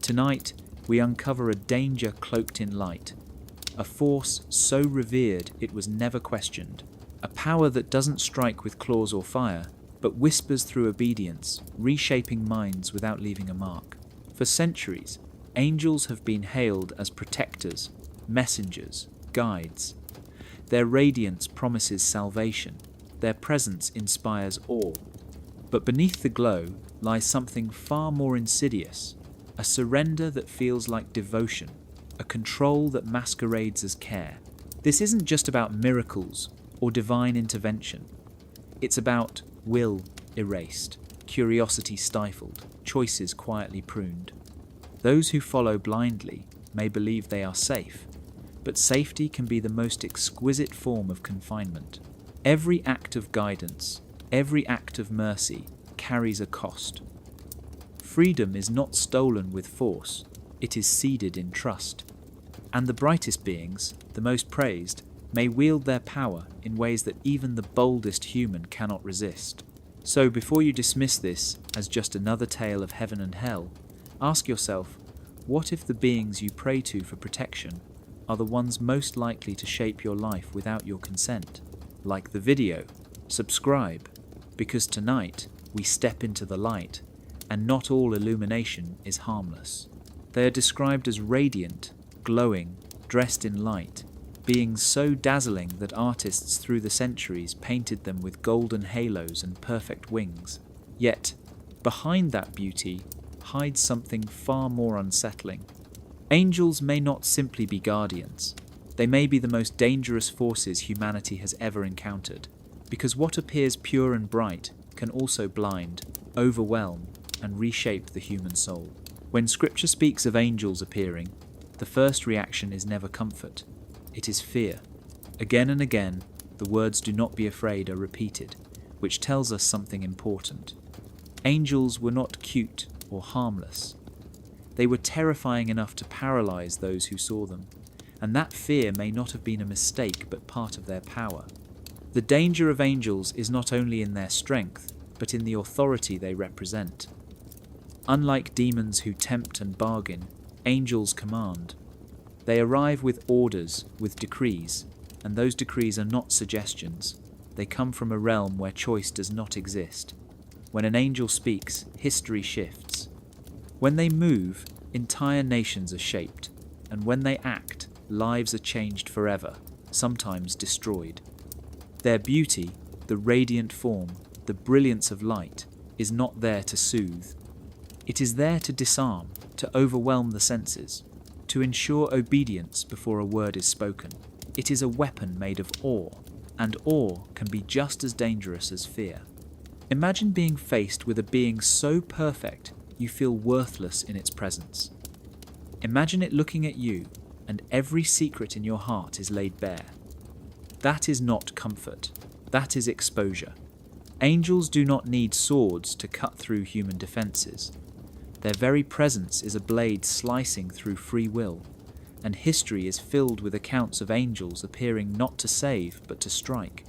Tonight, we uncover a danger cloaked in light, a force so revered it was never questioned, a power that doesn't strike with claws or fire, but whispers through obedience, reshaping minds without leaving a mark. For centuries, angels have been hailed as protectors, messengers, guides. Their radiance promises salvation, their presence inspires awe. But beneath the glow lies something far more insidious, a surrender that feels like devotion, a control that masquerades as care. This isn't just about miracles or divine intervention. It's about will erased, curiosity stifled, choices quietly pruned. Those who follow blindly may believe they are safe, but safety can be the most exquisite form of confinement. Every act of guidance, every act of mercy carries a cost. Freedom is not stolen with force, it is seeded in trust. And the brightest beings, the most praised, may wield their power in ways that even the boldest human cannot resist. So before you dismiss this as just another tale of heaven and hell, ask yourself, what if the beings you pray to for protection are the ones most likely to shape your life without your consent? Like the video, subscribe, because tonight we step into the light, and not all illumination is harmless. They are described as radiant, glowing, dressed in light, beings so dazzling that artists through the centuries painted them with golden halos and perfect wings. Yet, behind that beauty hides something far more unsettling. Angels may not simply be guardians. They may be the most dangerous forces humanity has ever encountered, because what appears pure and bright can also blind, overwhelm, and reshape the human soul. When Scripture speaks of angels appearing, the first reaction is never comfort. It is fear. Again and again, the words "do not be afraid" are repeated, which tells us something important. Angels were not cute or harmless. They were terrifying enough to paralyze those who saw them, and that fear may not have been a mistake but part of their power. The danger of angels is not only in their strength, but in the authority they represent. Unlike demons who tempt and bargain, angels command. They arrive with orders, with decrees, and those decrees are not suggestions. They come from a realm where choice does not exist. When an angel speaks, history shifts. When they move, entire nations are shaped, and when they act, lives are changed forever, sometimes destroyed. Their beauty, the radiant form, the brilliance of light, is not there to soothe. It is there to disarm, to overwhelm the senses, to ensure obedience before a word is spoken. It is a weapon made of awe, and awe can be just as dangerous as fear. Imagine being faced with a being so perfect you feel worthless in its presence. Imagine it looking at you, and every secret in your heart is laid bare. That is not comfort, that is exposure. Angels do not need swords to cut through human defenses. Their very presence is a blade slicing through free will, and history is filled with accounts of angels appearing not to save but to strike.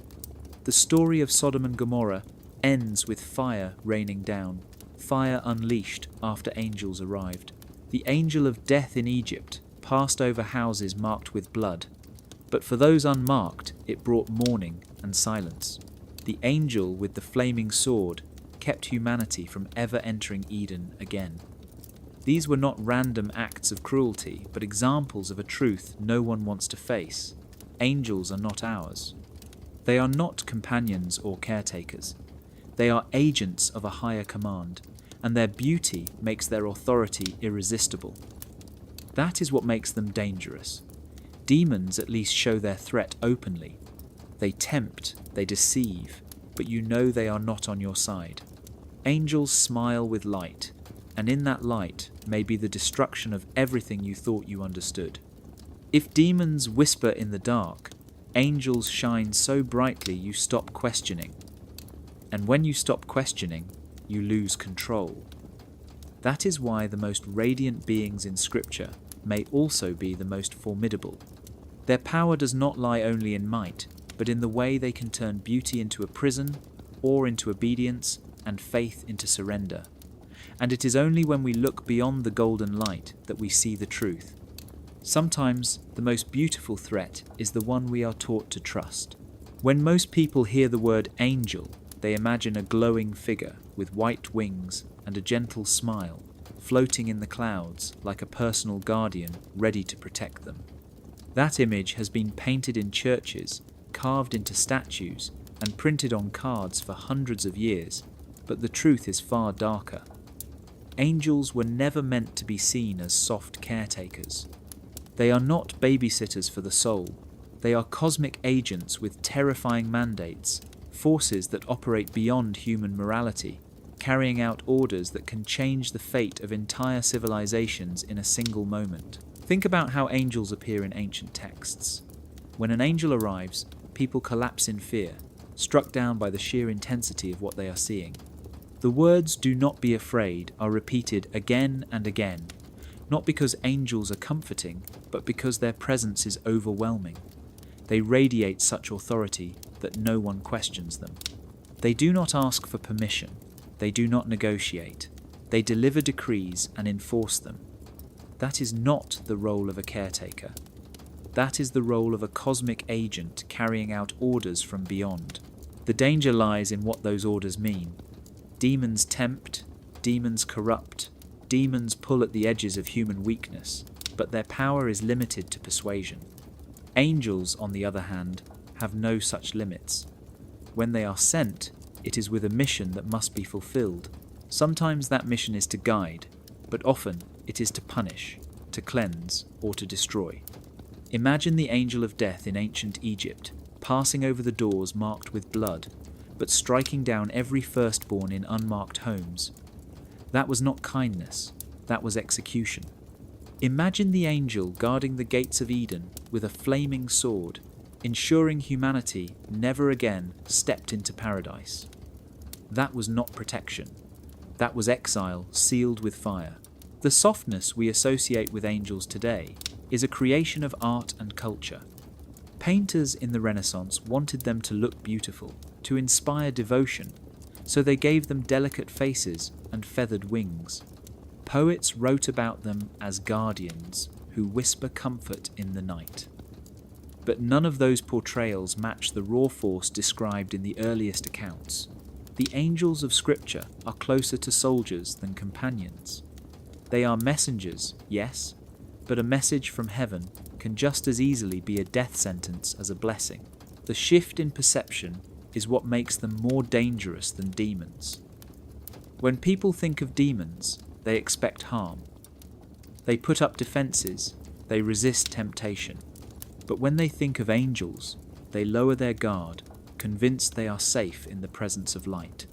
The story of Sodom and Gomorrah ends with fire raining down, fire unleashed after angels arrived. The angel of death in Egypt passed over houses marked with blood, but for those unmarked it brought mourning and silence. The angel with the flaming sword kept humanity from ever entering Eden again. These were not random acts of cruelty, but examples of a truth no one wants to face. Angels are not ours. They are not companions or caretakers. They are agents of a higher command, and their beauty makes their authority irresistible. That is what makes them dangerous. Demons at least show their threat openly. They tempt, they deceive, but you know they are not on your side. Angels smile with light, and in that light may be the destruction of everything you thought you understood. If demons whisper in the dark, angels shine so brightly you stop questioning. And when you stop questioning, you lose control. That is why the most radiant beings in Scripture may also be the most formidable. Their power does not lie only in might, but in the way they can turn beauty into a prison, awe into obedience, and faith into surrender. and it is only when we look beyond the golden light that we see the truth. Sometimes the most beautiful threat is the one we are taught to trust. When most people hear the word angel, they imagine a glowing figure with white wings and a gentle smile, floating in the clouds like a personal guardian ready to protect them. That image has been painted in churches, carved into statues, and printed on cards for hundreds of years, but the truth is far darker. Angels were never meant to be seen as soft caretakers. They are not babysitters for the soul. They are cosmic agents with terrifying mandates, forces that operate beyond human morality, carrying out orders that can change the fate of entire civilizations in a single moment. Think about how angels appear in ancient texts. When an angel arrives, people collapse in fear, struck down by the sheer intensity of what they are seeing. The words "do not be afraid" are repeated again and again, not because angels are comforting, but because their presence is overwhelming. They radiate such authority that no one questions them. They do not ask for permission. They do not negotiate. They deliver decrees and enforce them. That is not the role of a caretaker. That is the role of a cosmic agent carrying out orders from beyond. The danger lies in what those orders mean. Demons tempt, demons corrupt, demons pull at the edges of human weakness, but their power is limited to persuasion. Angels, on the other hand, have no such limits. When they are sent, it is with a mission that must be fulfilled. Sometimes that mission is to guide, but often it is to punish, to cleanse, or to destroy. Imagine the angel of death in ancient Egypt, passing over the doors marked with blood, but striking down every firstborn in unmarked homes. That was not kindness, that was execution. Imagine the angel guarding the gates of Eden with a flaming sword, ensuring humanity never again stepped into paradise. That was not protection. That was exile sealed with fire. The softness we associate with angels today is a creation of art and culture. Painters in the Renaissance wanted them to look beautiful, to inspire devotion, so they gave them delicate faces and feathered wings. Poets wrote about them as guardians who whisper comfort in the night. But none of those portrayals match the raw force described in the earliest accounts. The angels of Scripture are closer to soldiers than companions. They are messengers, yes, but a message from heaven can just as easily be a death sentence as a blessing. The shift in perception is what makes them more dangerous than demons. When people think of demons, they expect harm. They put up defenses, they resist temptation. But when they think of angels, they lower their guard, convinced they are safe in the presence of light.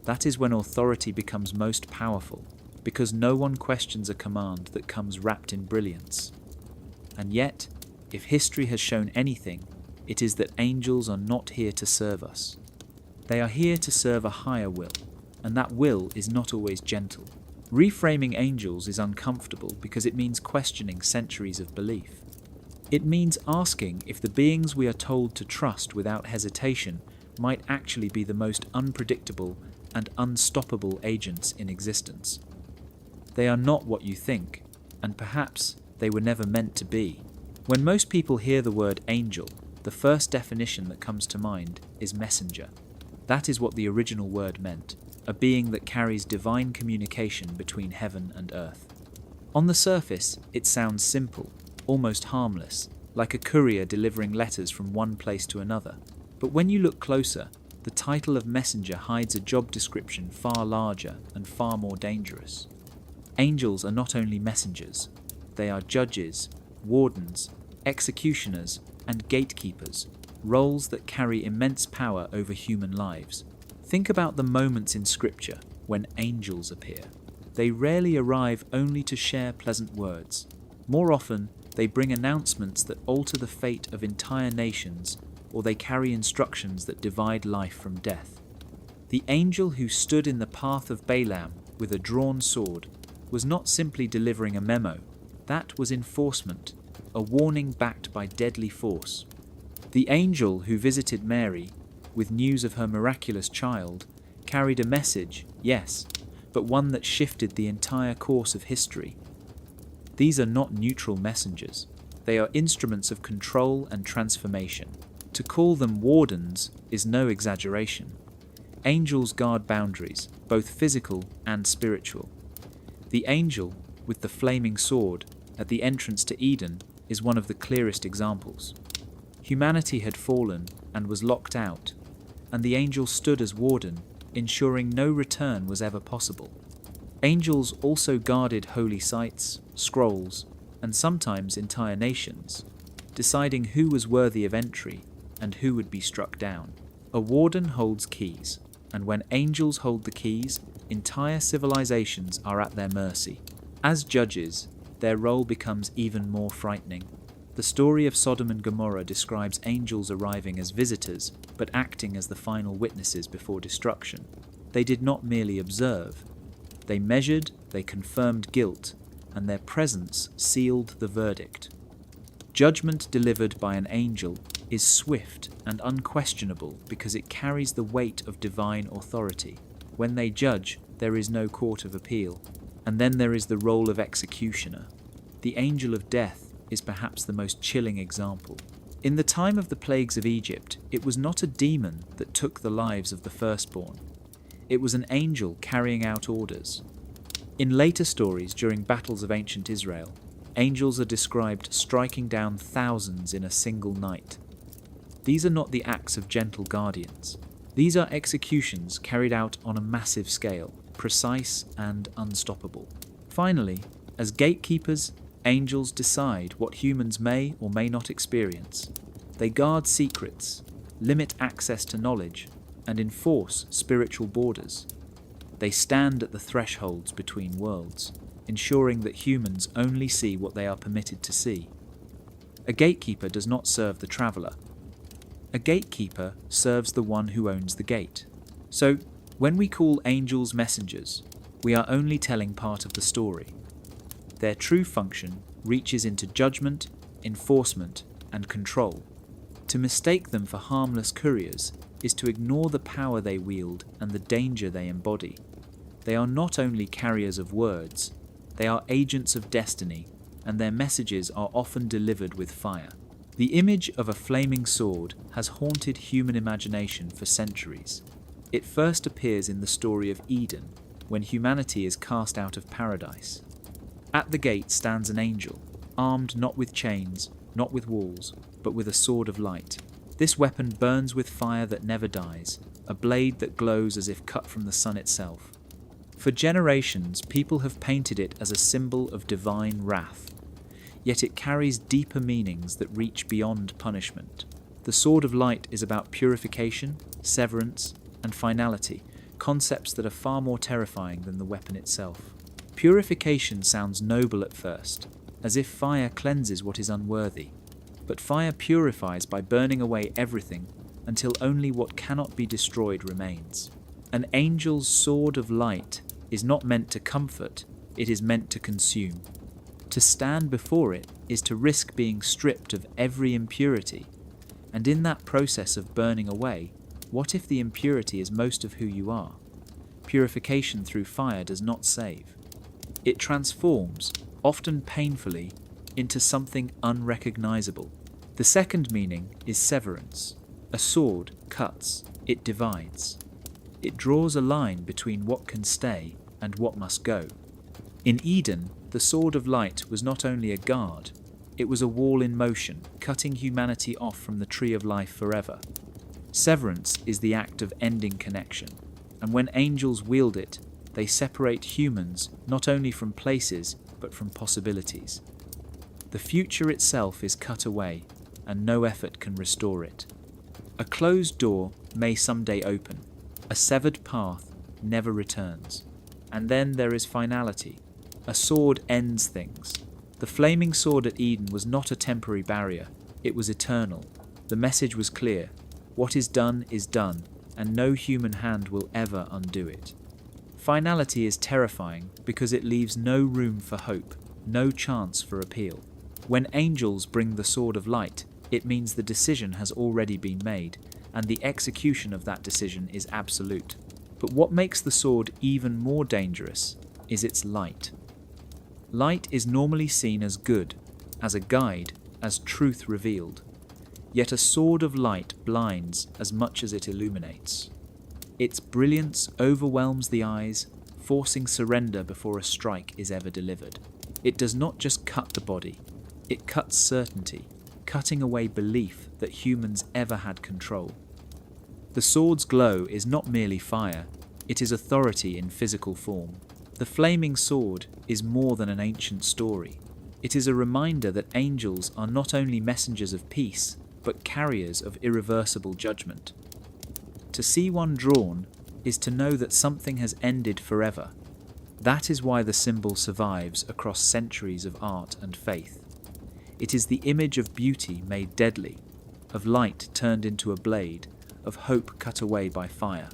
That is when authority becomes most powerful, because no one questions a command that comes wrapped in brilliance. And yet, if history has shown anything, it is that angels are not here to serve us. They are here to serve a higher will, and that will is not always gentle. Reframing angels is uncomfortable because it means questioning centuries of belief. It means asking if the beings we are told to trust without hesitation might actually be the most unpredictable and unstoppable agents in existence. They are not what you think, and perhaps they were never meant to be. When most people hear the word angel, the first definition that comes to mind is messenger. That is what the original word meant, a being that carries divine communication between heaven and earth. On the surface, it sounds simple, almost harmless, like a courier delivering letters from one place to another. But when you look closer, the title of messenger hides a job description far larger and far more dangerous. Angels are not only messengers, they are judges, wardens, executioners, and gatekeepers, roles that carry immense power over human lives. Think about the moments in Scripture when angels appear. They rarely arrive only to share pleasant words. More often, they bring announcements that alter the fate of entire nations, or they carry instructions that divide life from death. The angel who stood in the path of Balaam with a drawn sword was not simply delivering a memo. That was enforcement, a warning backed by deadly force. The angel who visited Mary with news of her miraculous child carried a message, yes, but one that shifted the entire course of history. These are not neutral messengers. They are instruments of control and transformation. To call them wardens is no exaggeration. Angels guard boundaries, both physical and spiritual. The angel, with the flaming sword, at the entrance to Eden, is one of the clearest examples. Humanity had fallen and was locked out, and the angel stood as warden, ensuring no return was ever possible. Angels also guarded holy sites, scrolls, and sometimes entire nations, deciding who was worthy of entry and who would be struck down. A warden holds keys, and when angels hold the keys, entire civilizations are at their mercy. As judges, their role becomes even more frightening. The story of Sodom and Gomorrah describes angels arriving as visitors, but acting as the final witnesses before destruction. They did not merely observe. They measured, they confirmed guilt, and their presence sealed the verdict. Judgment delivered by an angel is swift and unquestionable because it carries the weight of divine authority. When they judge, there is no court of appeal. And then there is the role of executioner. The angel of death is perhaps the most chilling example. In the time of the plagues of Egypt, it was not a demon that took the lives of the firstborn. It was an angel carrying out orders. In later stories during battles of ancient Israel, angels are described striking down thousands in a single night. These are not the acts of gentle guardians. These are executions carried out on a massive scale, precise and unstoppable. Finally, as gatekeepers, angels decide what humans may or may not experience. They guard secrets, limit access to knowledge, and enforce spiritual borders. They stand at the thresholds between worlds, ensuring that humans only see what they are permitted to see. A gatekeeper does not serve the traveller. A gatekeeper serves the one who owns the gate. So, when we call angels messengers, we are only telling part of the story. Their true function reaches into judgment, enforcement, and control. To mistake them for harmless couriers is to ignore the power they wield and the danger they embody. They are not only carriers of words, they are agents of destiny, and their messages are often delivered with fire. The image of a flaming sword has haunted human imagination for centuries. It first appears in the story of Eden, when humanity is cast out of paradise. At the gate stands an angel, armed not with chains, not with walls, but with a sword of light. This weapon burns with fire that never dies, a blade that glows as if cut from the sun itself. For generations, people have painted it as a symbol of divine wrath, yet it carries deeper meanings that reach beyond punishment. The sword of light is about purification, severance, and finality, concepts that are far more terrifying than the weapon itself. Purification sounds noble at first, as if fire cleanses what is unworthy. But fire purifies by burning away everything until only what cannot be destroyed remains. An angel's sword of light is not meant to comfort, it is meant to consume. To stand before it is to risk being stripped of every impurity, and in that process of burning away, what if the impurity is most of who you are? Purification through fire does not save. It transforms, often painfully, into something unrecognizable. The second meaning is severance. A sword cuts, it divides. It draws a line between what can stay and what must go. In Eden, the sword of light was not only a guard, it was a wall in motion, cutting humanity off from the tree of life forever. Severance is the act of ending connection, and when angels wield it, they separate humans not only from places, but from possibilities. The future itself is cut away, and no effort can restore it. A closed door may someday open. A severed path never returns. And then there is finality. A sword ends things. The flaming sword at Eden was not a temporary barrier. It was eternal. The message was clear. What is done, and no human hand will ever undo it. Finality is terrifying because it leaves no room for hope, no chance for appeal. When angels bring the sword of light, it means the decision has already been made, and the execution of that decision is absolute. But what makes the sword even more dangerous is its light. Light is normally seen as good, as a guide, as truth revealed. Yet a sword of light blinds as much as it illuminates. Its brilliance overwhelms the eyes, forcing surrender before a strike is ever delivered. It does not just cut the body, it cuts certainty, cutting away belief that humans ever had control. The sword's glow is not merely fire, it is authority in physical form. The flaming sword is more than an ancient story. It is a reminder that angels are not only messengers of peace, but carriers of irreversible judgment. To see one drawn is to know that something has ended forever. That is why the symbol survives across centuries of art and faith. It is the image of beauty made deadly, of light turned into a blade, of hope cut away by fire.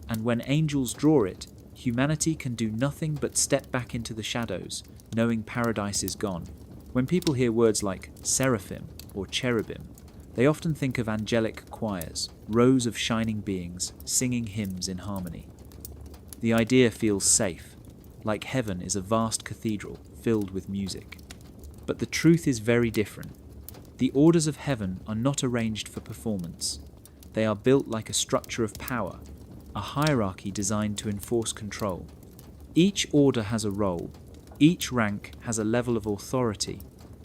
And when angels draw it, humanity can do nothing but step back into the shadows, knowing paradise is gone. When people hear words like seraphim or cherubim, they often think of angelic choirs, rows of shining beings singing hymns in harmony. The idea feels safe, like heaven is a vast cathedral filled with music. But the truth is very different. The orders of heaven are not arranged for performance. They are built like a structure of power, a hierarchy designed to enforce control. Each order has a role, each rank has a level of authority,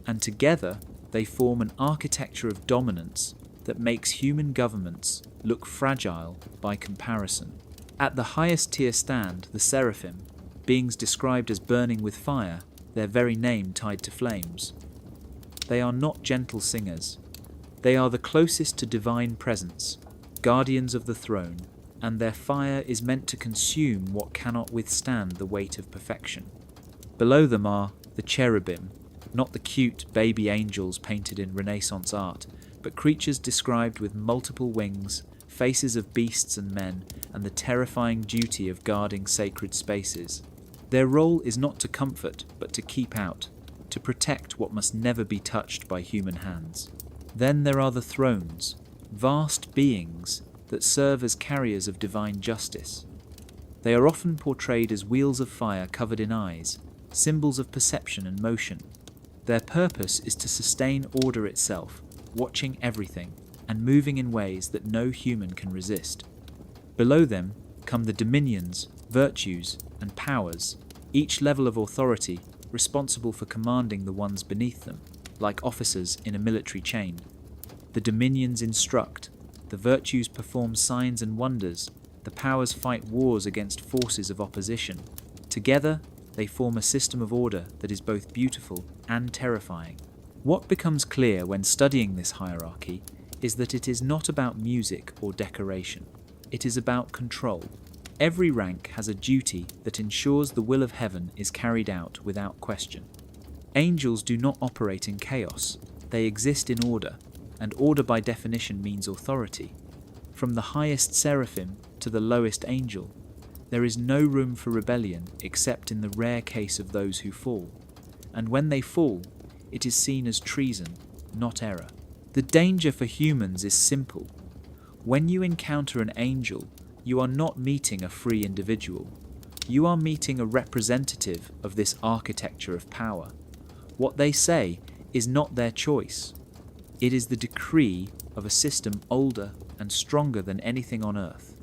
and together they form an architecture of dominance that makes human governments look fragile by comparison. At the highest tier stand the seraphim, beings described as burning with fire, their very name tied to flames. They are not gentle singers. They are the closest to divine presence, guardians of the throne, and their fire is meant to consume what cannot withstand the weight of perfection. Below them are the cherubim, not the cute baby angels painted in Renaissance art, but creatures described with multiple wings, faces of beasts and men, and the terrifying duty of guarding sacred spaces. Their role is not to comfort, but to keep out, to protect what must never be touched by human hands. Then there are the thrones, vast beings that serve as carriers of divine justice. They are often portrayed as wheels of fire covered in eyes, symbols of perception and motion. Their purpose is to sustain order itself, watching everything, and moving in ways that no human can resist. Below them come the dominions, virtues, and powers, each level of authority responsible for commanding the ones beneath them, like officers in a military chain. The dominions instruct, the virtues perform signs and wonders, the powers fight wars against forces of opposition. Together, they form a system of order that is both beautiful and terrifying. What becomes clear when studying this hierarchy is that it is not about music or decoration. It is about control. Every rank has a duty that ensures the will of heaven is carried out without question. Angels do not operate in chaos. They exist in order, and order by definition means authority. From the highest seraphim to the lowest angel, there is no room for rebellion except in the rare case of those who fall. And when they fall, it is seen as treason, not error. The danger for humans is simple. When you encounter an angel, you are not meeting a free individual. You are meeting a representative of this architecture of power. What they say is not their choice. It is the decree of a system older and stronger than anything on earth.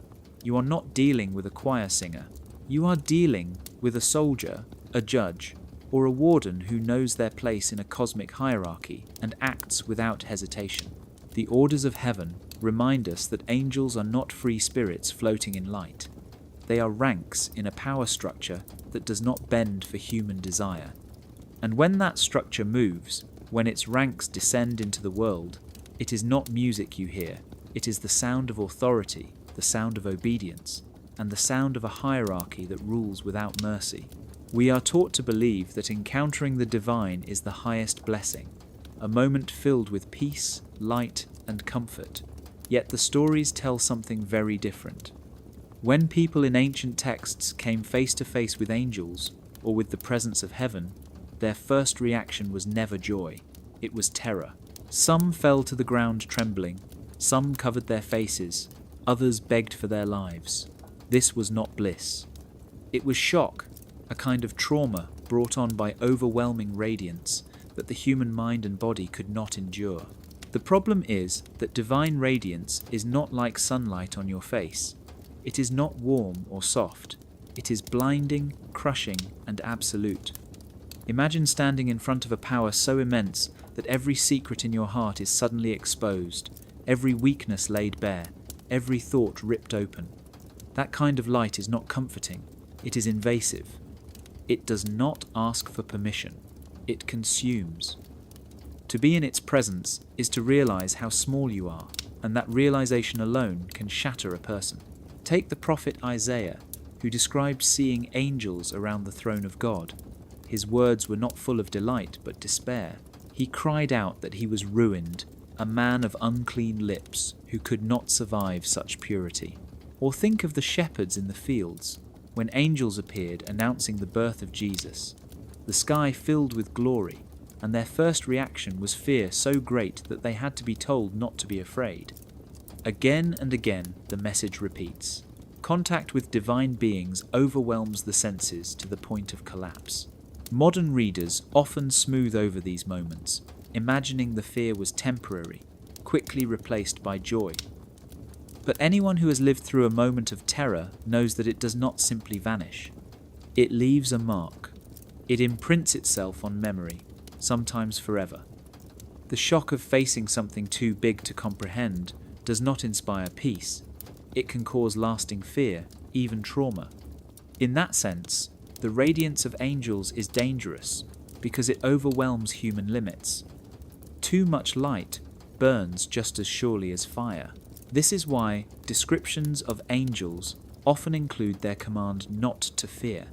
You are not dealing with a choir singer. You are dealing with a soldier, a judge, or a warden who knows their place in a cosmic hierarchy and acts without hesitation. The orders of heaven remind us that angels are not free spirits floating in light. They are ranks in a power structure that does not bend for human desire. And when that structure moves, when its ranks descend into the world, it is not music you hear, it is the sound of authority, the sound of obedience, and the sound of a hierarchy that rules without mercy. We are taught to believe that encountering the divine is the highest blessing, a moment filled with peace, light, and comfort. Yet the stories tell something very different. When people in ancient texts came face to face with angels, or with the presence of heaven, their first reaction was never joy, it was terror. Some fell to the ground trembling, some covered their faces, others begged for their lives. This was not bliss. It was shock, a kind of trauma brought on by overwhelming radiance that the human mind and body could not endure. The problem is that divine radiance is not like sunlight on your face. It is not warm or soft. It is blinding, crushing, and absolute. Imagine standing in front of a power so immense that every secret in your heart is suddenly exposed, every weakness laid bare, every thought ripped open. That kind of light is not comforting. It is invasive. It does not ask for permission. It consumes. To be in its presence is to realize how small you are, and that realization alone can shatter a person. Take the prophet Isaiah, who described seeing angels around the throne of God. His words were not full of delight, but despair. He cried out that he was ruined, a man of unclean lips who could not survive such purity. Or think of the shepherds in the fields, when angels appeared announcing the birth of Jesus. The sky filled with glory, and their first reaction was fear so great that they had to be told not to be afraid. Again and again, the message repeats. Contact with divine beings overwhelms the senses to the point of collapse. Modern readers often smooth over these moments, imagining the fear was temporary, quickly replaced by joy. But anyone who has lived through a moment of terror knows that it does not simply vanish. It leaves a mark. It imprints itself on memory, sometimes forever. The shock of facing something too big to comprehend does not inspire peace. It can cause lasting fear, even trauma. In that sense, the radiance of angels is dangerous because it overwhelms human limits. Too much light burns just as surely as fire. This is why descriptions of angels often include their command not to fear.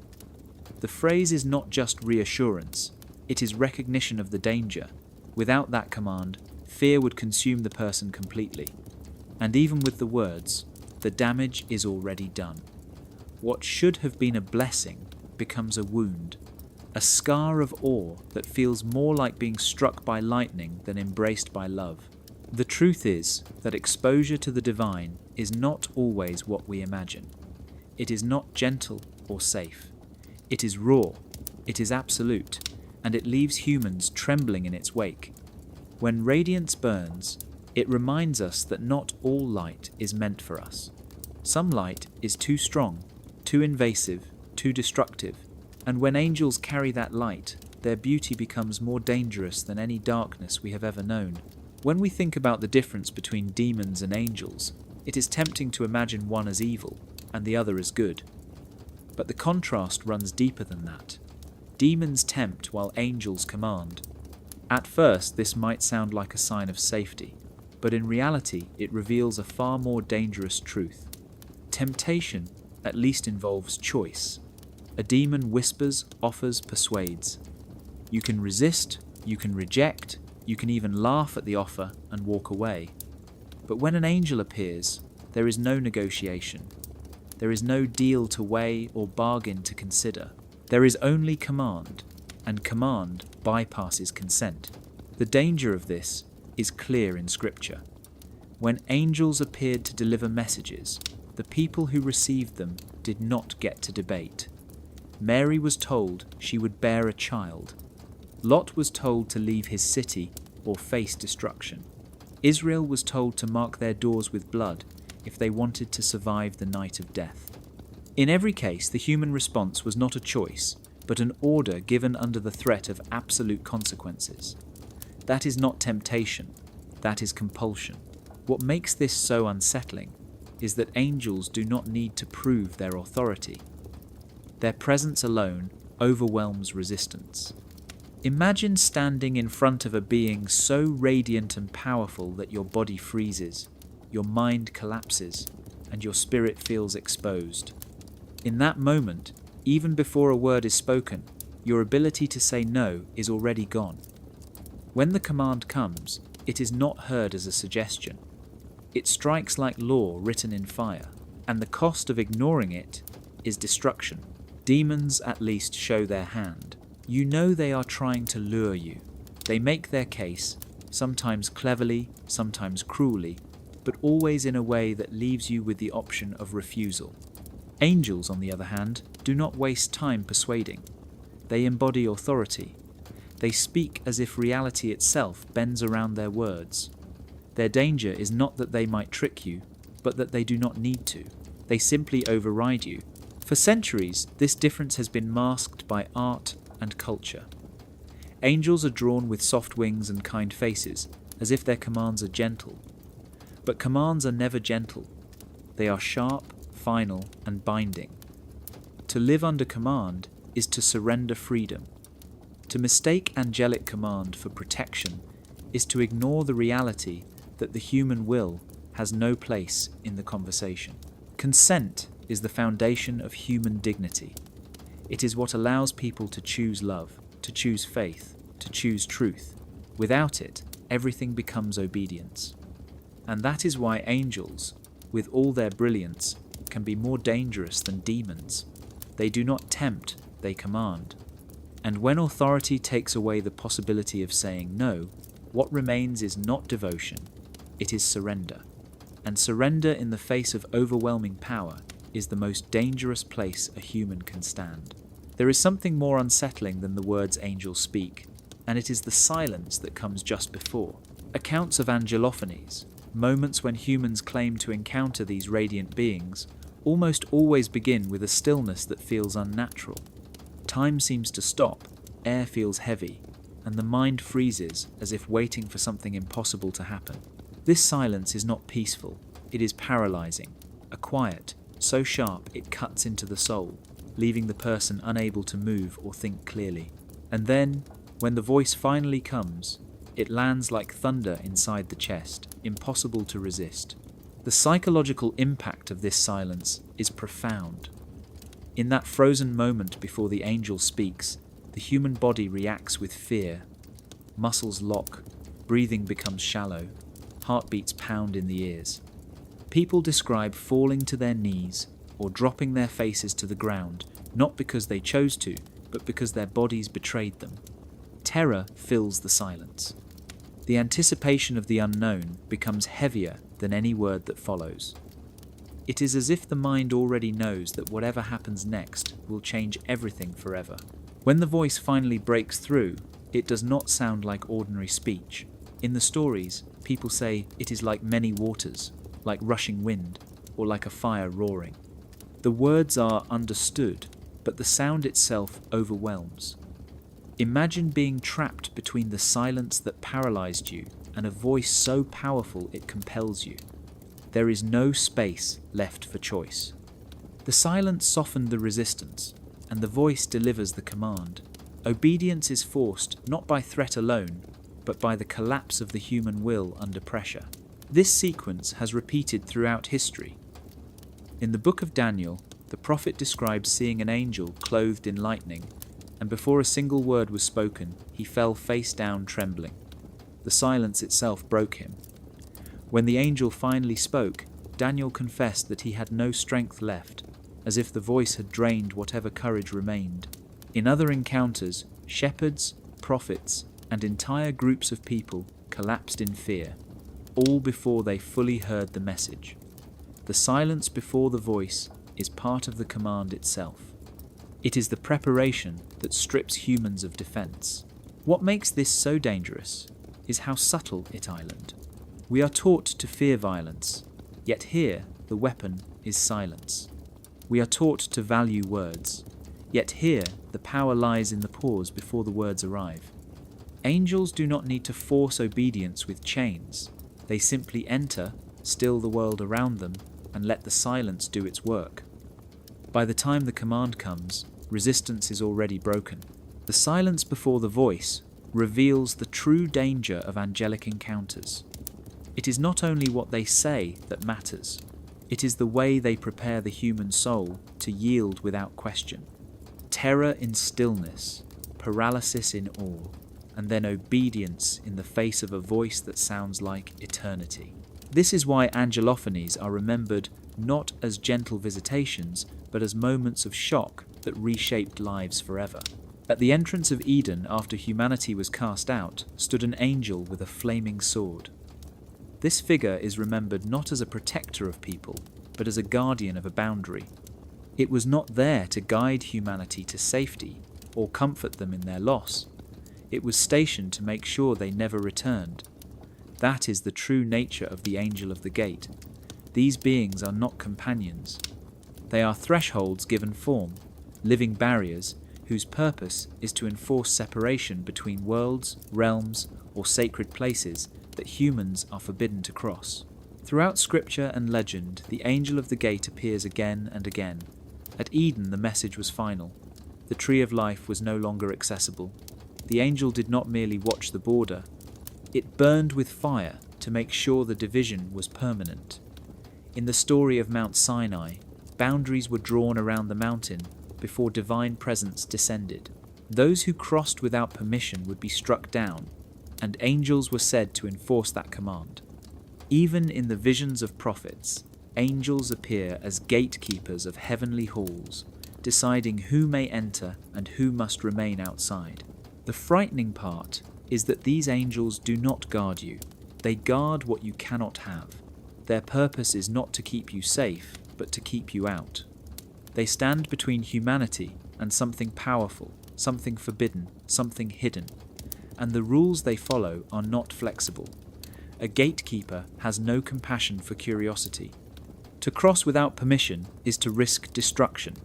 The phrase is not just reassurance, it is recognition of the danger. Without that command, fear would consume the person completely. And even with the words, the damage is already done. What should have been a blessing becomes a wound, a scar of awe that feels more like being struck by lightning than embraced by love. The truth is that exposure to the divine is not always what we imagine. It is not gentle or safe. It is raw, it is absolute, and it leaves humans trembling in its wake. When radiance burns, it reminds us that not all light is meant for us. Some light is too strong, too invasive, too destructive, and when angels carry that light, their beauty becomes more dangerous than any darkness we have ever known. When we think about the difference between demons and angels, it is tempting to imagine one as evil and the other as good. But the contrast runs deeper than that. Demons tempt while angels command. At first, this might sound like a sign of safety, but in reality, it reveals a far more dangerous truth. Temptation at least involves choice. A demon whispers, offers, persuades. You can resist, you can reject, you can even laugh at the offer and walk away. But when an angel appears, there is no negotiation. There is no deal to weigh or bargain to consider. There is only command, and command bypasses consent. The danger of this is clear in Scripture. When angels appeared to deliver messages, the people who received them did not get to debate. Mary was told she would bear a child. Lot was told to leave his city or face destruction. Israel was told to mark their doors with blood if they wanted to survive the night of death. In every case, the human response was not a choice, but an order given under the threat of absolute consequences. That is not temptation, that is compulsion. What makes this so unsettling is that angels do not need to prove their authority. Their presence alone overwhelms resistance. Imagine standing in front of a being so radiant and powerful that your body freezes, your mind collapses, and your spirit feels exposed. In that moment, even before a word is spoken, your ability to say no is already gone. When the command comes, it is not heard as a suggestion. It strikes like law written in fire, and the cost of ignoring it is destruction. Demons at least show their hand. You know they are trying to lure you. They make their case, sometimes cleverly, sometimes cruelly, but always in a way that leaves you with the option of refusal. Angels, on the other hand, do not waste time persuading. They embody authority. They speak as if reality itself bends around their words. Their danger is not that they might trick you, but that they do not need to. They simply override you. For centuries, this difference has been masked by art and culture. Angels are drawn with soft wings and kind faces, as if their commands are gentle. But commands are never gentle. They are sharp, final, and binding. To live under command is to surrender freedom. To mistake angelic command for protection is to ignore the reality that the human will has no place in the conversation. Consent is the foundation of human dignity. It is what allows people to choose love, to choose faith, to choose truth. Without it, everything becomes obedience. And that is why angels, with all their brilliance, can be more dangerous than demons. They do not tempt, they command. And when authority takes away the possibility of saying no, what remains is not devotion, it is surrender. And surrender in the face of overwhelming power is the most dangerous place a human can stand. There is something more unsettling than the words angels speak, and it is the silence that comes just before. Accounts of angelophanies, moments when humans claim to encounter these radiant beings, almost always begin with a stillness that feels unnatural. Time seems to stop, air feels heavy, and the mind freezes as if waiting for something impossible to happen. This silence is not peaceful, it is paralyzing, a quiet, so sharp it cuts into the soul, leaving the person unable to move or think clearly. And then, when the voice finally comes, it lands like thunder inside the chest, impossible to resist. The psychological impact of this silence is profound. In that frozen moment before the angel speaks, the human body reacts with fear. Muscles lock, breathing becomes shallow, heartbeats pound in the ears. People describe falling to their knees or dropping their faces to the ground, not because they chose to, but because their bodies betrayed them. Terror fills the silence. The anticipation of the unknown becomes heavier than any word that follows. It is as if the mind already knows that whatever happens next will change everything forever. When the voice finally breaks through, it does not sound like ordinary speech. In the stories, people say it is like many waters, like rushing wind, or like a fire roaring. The words are understood, but the sound itself overwhelms. Imagine being trapped between the silence that paralyzed you and a voice so powerful it compels you. There is no space left for choice. The silence softened the resistance, and the voice delivers the command. Obedience is forced not by threat alone, but by the collapse of the human will under pressure. This sequence has repeated throughout history. In the book of Daniel, the prophet describes seeing an angel clothed in lightning, and before a single word was spoken, he fell face down trembling. The silence itself broke him. When the angel finally spoke, Daniel confessed that he had no strength left, as if the voice had drained whatever courage remained. In other encounters, shepherds, prophets, and entire groups of people collapsed in fear, all before they fully heard the message. The silence before the voice is part of the command itself. It is the preparation that strips humans of defense. What makes this so dangerous is how subtle it island. We are taught to fear violence, yet here the weapon is silence. We are taught to value words, yet here the power lies in the pause before the words arrive. Angels do not need to force obedience with chains. They simply enter, still the world around them, and let the silence do its work. By the time the command comes, resistance is already broken. The silence before the voice reveals the true danger of angelic encounters. It is not only what they say that matters, it is the way they prepare the human soul to yield without question. Terror in stillness, paralysis in awe, and then obedience in the face of a voice that sounds like eternity. This is why angelophanies are remembered not as gentle visitations, but as moments of shock that reshaped lives forever. At the entrance of Eden after humanity was cast out, stood an angel with a flaming sword. This figure is remembered not as a protector of people, but as a guardian of a boundary. It was not there to guide humanity to safety or comfort them in their loss. It was stationed to make sure they never returned. That is the true nature of the Angel of the Gate. These beings are not companions. They are thresholds given form, living barriers whose purpose is to enforce separation between worlds, realms, or sacred places that humans are forbidden to cross. Throughout scripture and legend, the Angel of the Gate appears again and again. At Eden, the message was final. The tree of life was no longer accessible. The angel did not merely watch the border. It burned with fire to make sure the division was permanent. In the story of Mount Sinai, boundaries were drawn around the mountain before divine presence descended. Those who crossed without permission would be struck down, and angels were said to enforce that command. Even in the visions of prophets, angels appear as gatekeepers of heavenly halls, deciding who may enter and who must remain outside. The frightening part is that these angels do not guard you. They guard what you cannot have. Their purpose is not to keep you safe, but to keep you out. They stand between humanity and something powerful, something forbidden, something hidden. And the rules they follow are not flexible. A gatekeeper has no compassion for curiosity. To cross without permission is to risk destruction.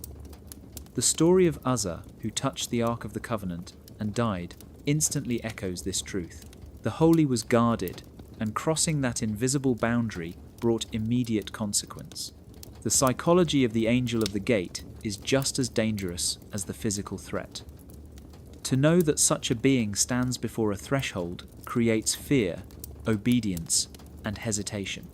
The story of Uzzah, who touched the Ark of the Covenant and died, instantly echoes this truth. The holy was guarded, and crossing that invisible boundary brought immediate consequence. The psychology of the Angel of the Gate is just as dangerous as the physical threat. To know that such a being stands before a threshold creates fear, obedience, and hesitation.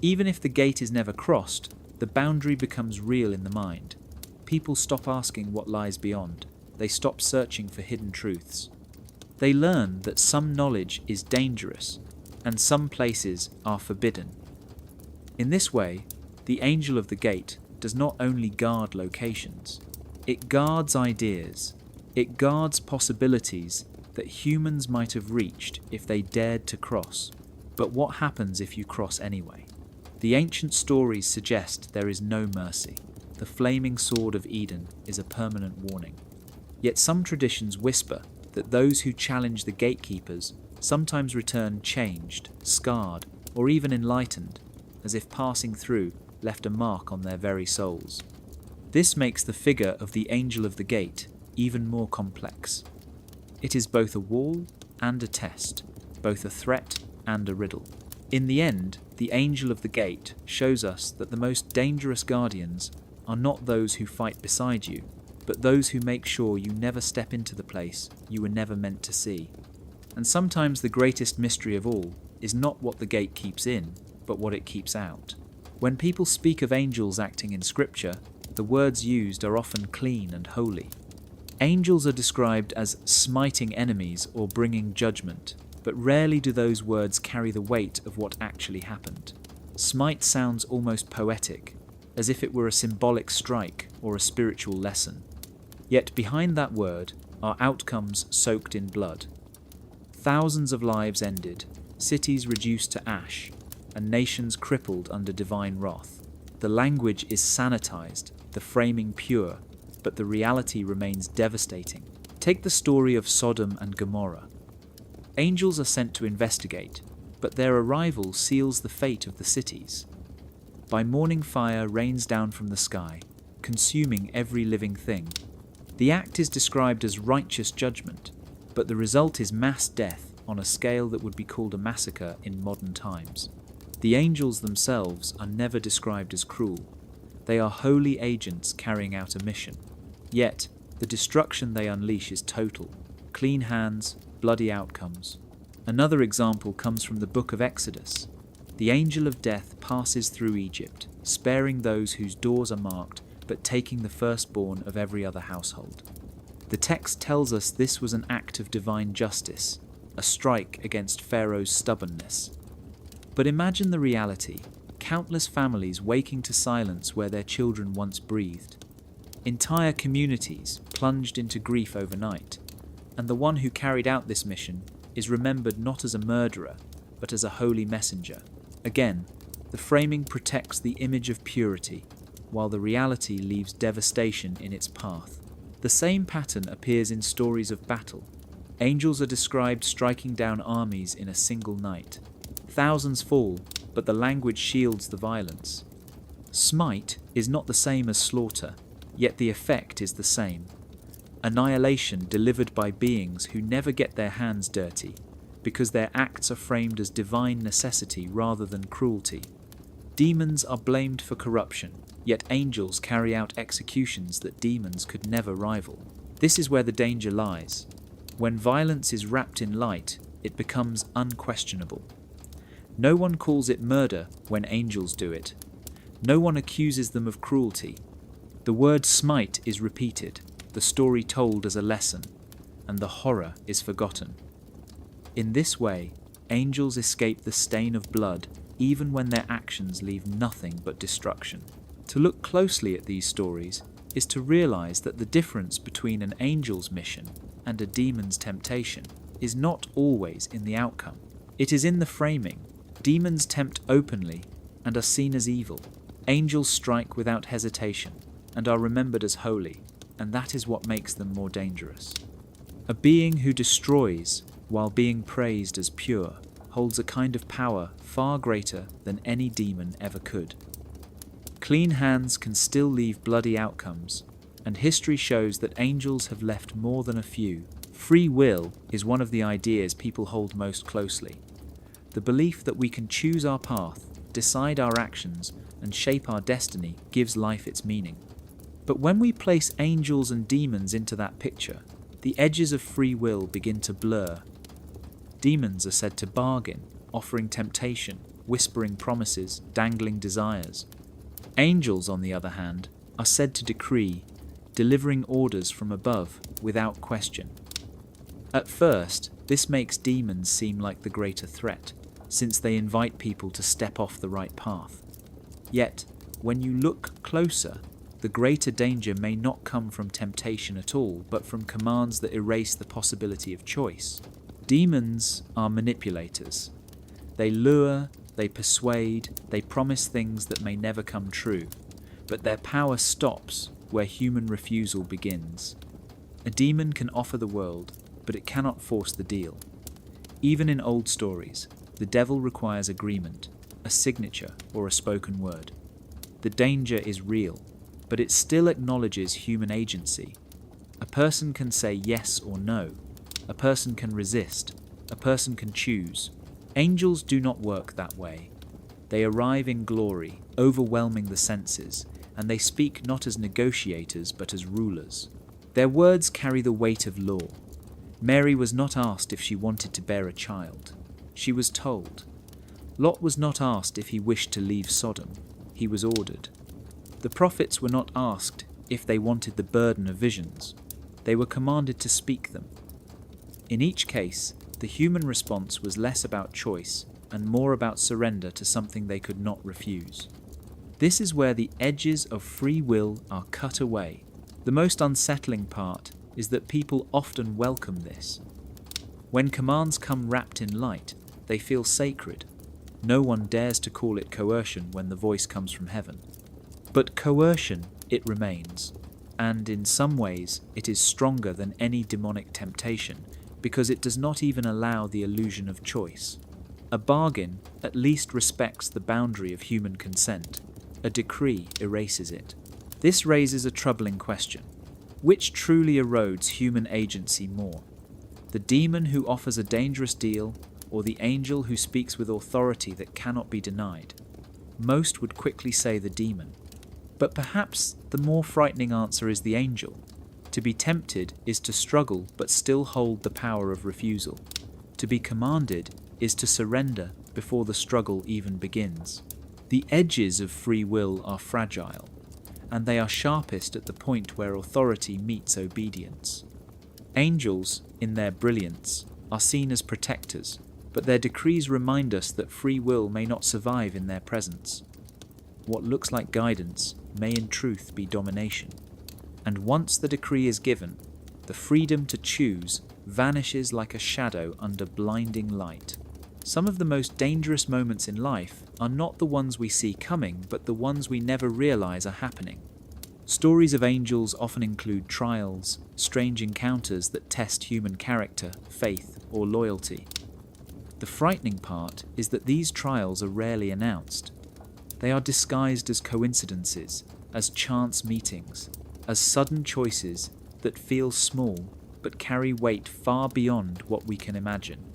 Even if the gate is never crossed, the boundary becomes real in the mind. People stop asking what lies beyond. They stop searching for hidden truths. They learn that some knowledge is dangerous and some places are forbidden. In this way, the Angel of the Gate does not only guard locations, it guards ideas. It guards possibilities that humans might have reached if they dared to cross. But what happens if you cross anyway? The ancient stories suggest there is no mercy. The flaming sword of Eden is a permanent warning. Yet some traditions whisper that those who challenge the gatekeepers sometimes return changed, scarred, or even enlightened, as if passing through left a mark on their very souls. This makes the figure of the Angel of the Gate even more complex. It is both a wall and a test, both a threat and a riddle. In the end, the Angel of the Gate shows us that the most dangerous guardians are not those who fight beside you, but those who make sure you never step into the place you were never meant to see. And sometimes the greatest mystery of all is not what the gate keeps in, but what it keeps out. When people speak of angels acting in Scripture, the words used are often clean and holy. Angels are described as smiting enemies or bringing judgment, but rarely do those words carry the weight of what actually happened. Smite sounds almost poetic, as if it were a symbolic strike or a spiritual lesson. Yet behind that word are outcomes soaked in blood. Thousands of lives ended, cities reduced to ash, and nations crippled under divine wrath. The language is sanitized, the framing pure, but the reality remains devastating. Take the story of Sodom and Gomorrah. Angels are sent to investigate, but their arrival seals the fate of the cities. By morning fire rains down from the sky, consuming every living thing. The act is described as righteous judgment, but the result is mass death on a scale that would be called a massacre in modern times. The angels themselves are never described as cruel. They are holy agents carrying out a mission. Yet, the destruction they unleash is total. Clean hands, bloody outcomes. Another example comes from the book of Exodus. The angel of death passes through Egypt, sparing those whose doors are marked, but taking the firstborn of every other household. The text tells us this was an act of divine justice, a strike against Pharaoh's stubbornness. But imagine the reality, countless families waking to silence where their children once breathed. Entire communities plunged into grief overnight, and the one who carried out this mission is remembered not as a murderer, but as a holy messenger. Again, the framing protects the image of purity. while the reality leaves devastation in its path. The same pattern appears in stories of battle. Angels are described striking down armies in a single night. Thousands fall, but the language shields the violence. Smite is not the same as slaughter, yet the effect is the same. Annihilation delivered by beings who never get their hands dirty, because their acts are framed as divine necessity rather than cruelty. Demons are blamed for corruption, yet angels carry out executions that demons could never rival. This is where the danger lies. When violence is wrapped in light, it becomes unquestionable. No one calls it murder when angels do it. No one accuses them of cruelty. The word smite is repeated, the story told as a lesson, and the horror is forgotten. In this way, angels escape the stain of blood even when their actions leave nothing but destruction. To look closely at these stories is to realize that the difference between an angel's mission and a demon's temptation is not always in the outcome. It is in the framing. Demons tempt openly and are seen as evil. Angels strike without hesitation and are remembered as holy, and that is what makes them more dangerous. A being who destroys while being praised as pure holds a kind of power far greater than any demon ever could. Clean hands can still leave bloody outcomes, and history shows that angels have left more than a few. Free will is one of the ideas people hold most closely. The belief that we can choose our path, decide our actions, and shape our destiny gives life its meaning. But when we place angels and demons into that picture, the edges of free will begin to blur. Demons are said to bargain, offering temptation, whispering promises, dangling desires. Angels, on the other hand, are said to decree, delivering orders from above without question. At first, this makes demons seem like the greater threat, since they invite people to step off the right path. Yet, when you look closer, the greater danger may not come from temptation at all, but from commands that erase the possibility of choice. Demons are manipulators. They lure, they persuade, they promise things that may never come true, but their power stops where human refusal begins. A demon can offer the world, but it cannot force the deal. Even in old stories, the devil requires agreement, a signature, or a spoken word. The danger is real, but it still acknowledges human agency. A person can say yes or no. A person can resist. A person can choose. Angels do not work that way. They arrive in glory, overwhelming the senses, and they speak not as negotiators but as rulers. Their words carry the weight of law. Mary was not asked if she wanted to bear a child. She was told. Lot was not asked if he wished to leave Sodom. He was ordered. The prophets were not asked if they wanted the burden of visions. They were commanded to speak them. In each case, the human response was less about choice and more about surrender to something they could not refuse. This is where the edges of free will are cut away. The most unsettling part is that people often welcome this. When commands come wrapped in light, they feel sacred. No one dares to call it coercion when the voice comes from heaven. But coercion, it remains, and in some ways it is stronger than any demonic temptation because it does not even allow the illusion of choice. A bargain at least respects the boundary of human consent. A decree erases it. This raises a troubling question. Which truly erodes human agency more? The demon who offers a dangerous deal, or the angel who speaks with authority that cannot be denied? Most would quickly say the demon. But perhaps the more frightening answer is the angel. To be tempted is to struggle but still hold the power of refusal. To be commanded is to surrender before the struggle even begins. The edges of free will are fragile, and they are sharpest at the point where authority meets obedience. Angels, in their brilliance, are seen as protectors, but their decrees remind us that free will may not survive in their presence. What looks like guidance may in truth be domination. And once the decree is given, the freedom to choose vanishes like a shadow under blinding light. Some of the most dangerous moments in life are not the ones we see coming, but the ones we never realize are happening. Stories of angels often include trials, strange encounters that test human character, faith, or loyalty. The frightening part is that these trials are rarely announced. They are disguised as coincidences, as chance meetings, as sudden choices that feel small but carry weight far beyond what we can imagine.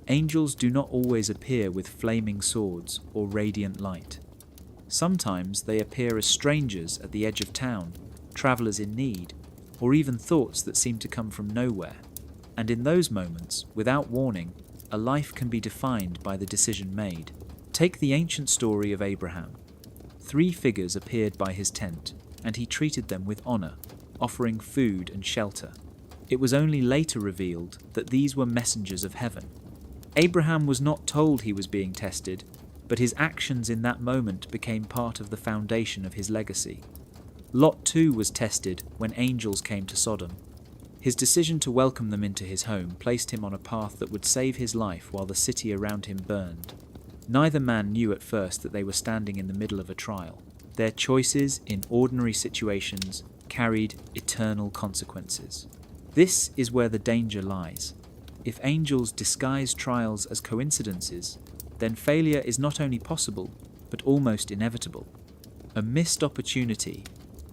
Angels do not always appear with flaming swords or radiant light. Sometimes they appear as strangers at the edge of town, travelers in need, or even thoughts that seem to come from nowhere. And in those moments, without warning, a life can be defined by the decision made. Take the ancient story of Abraham. 3 figures appeared by his tent, and he treated them with honor, offering food and shelter. It was only later revealed that these were messengers of heaven. Abraham was not told he was being tested, but his actions in that moment became part of the foundation of his legacy. Lot too was tested when angels came to Sodom. His decision to welcome them into his home placed him on a path that would save his life while the city around him burned. Neither man knew at first that they were standing in the middle of a trial. Their choices in ordinary situations carried eternal consequences. This is where the danger lies. If angels disguise trials as coincidences, then failure is not only possible, but almost inevitable. A missed opportunity,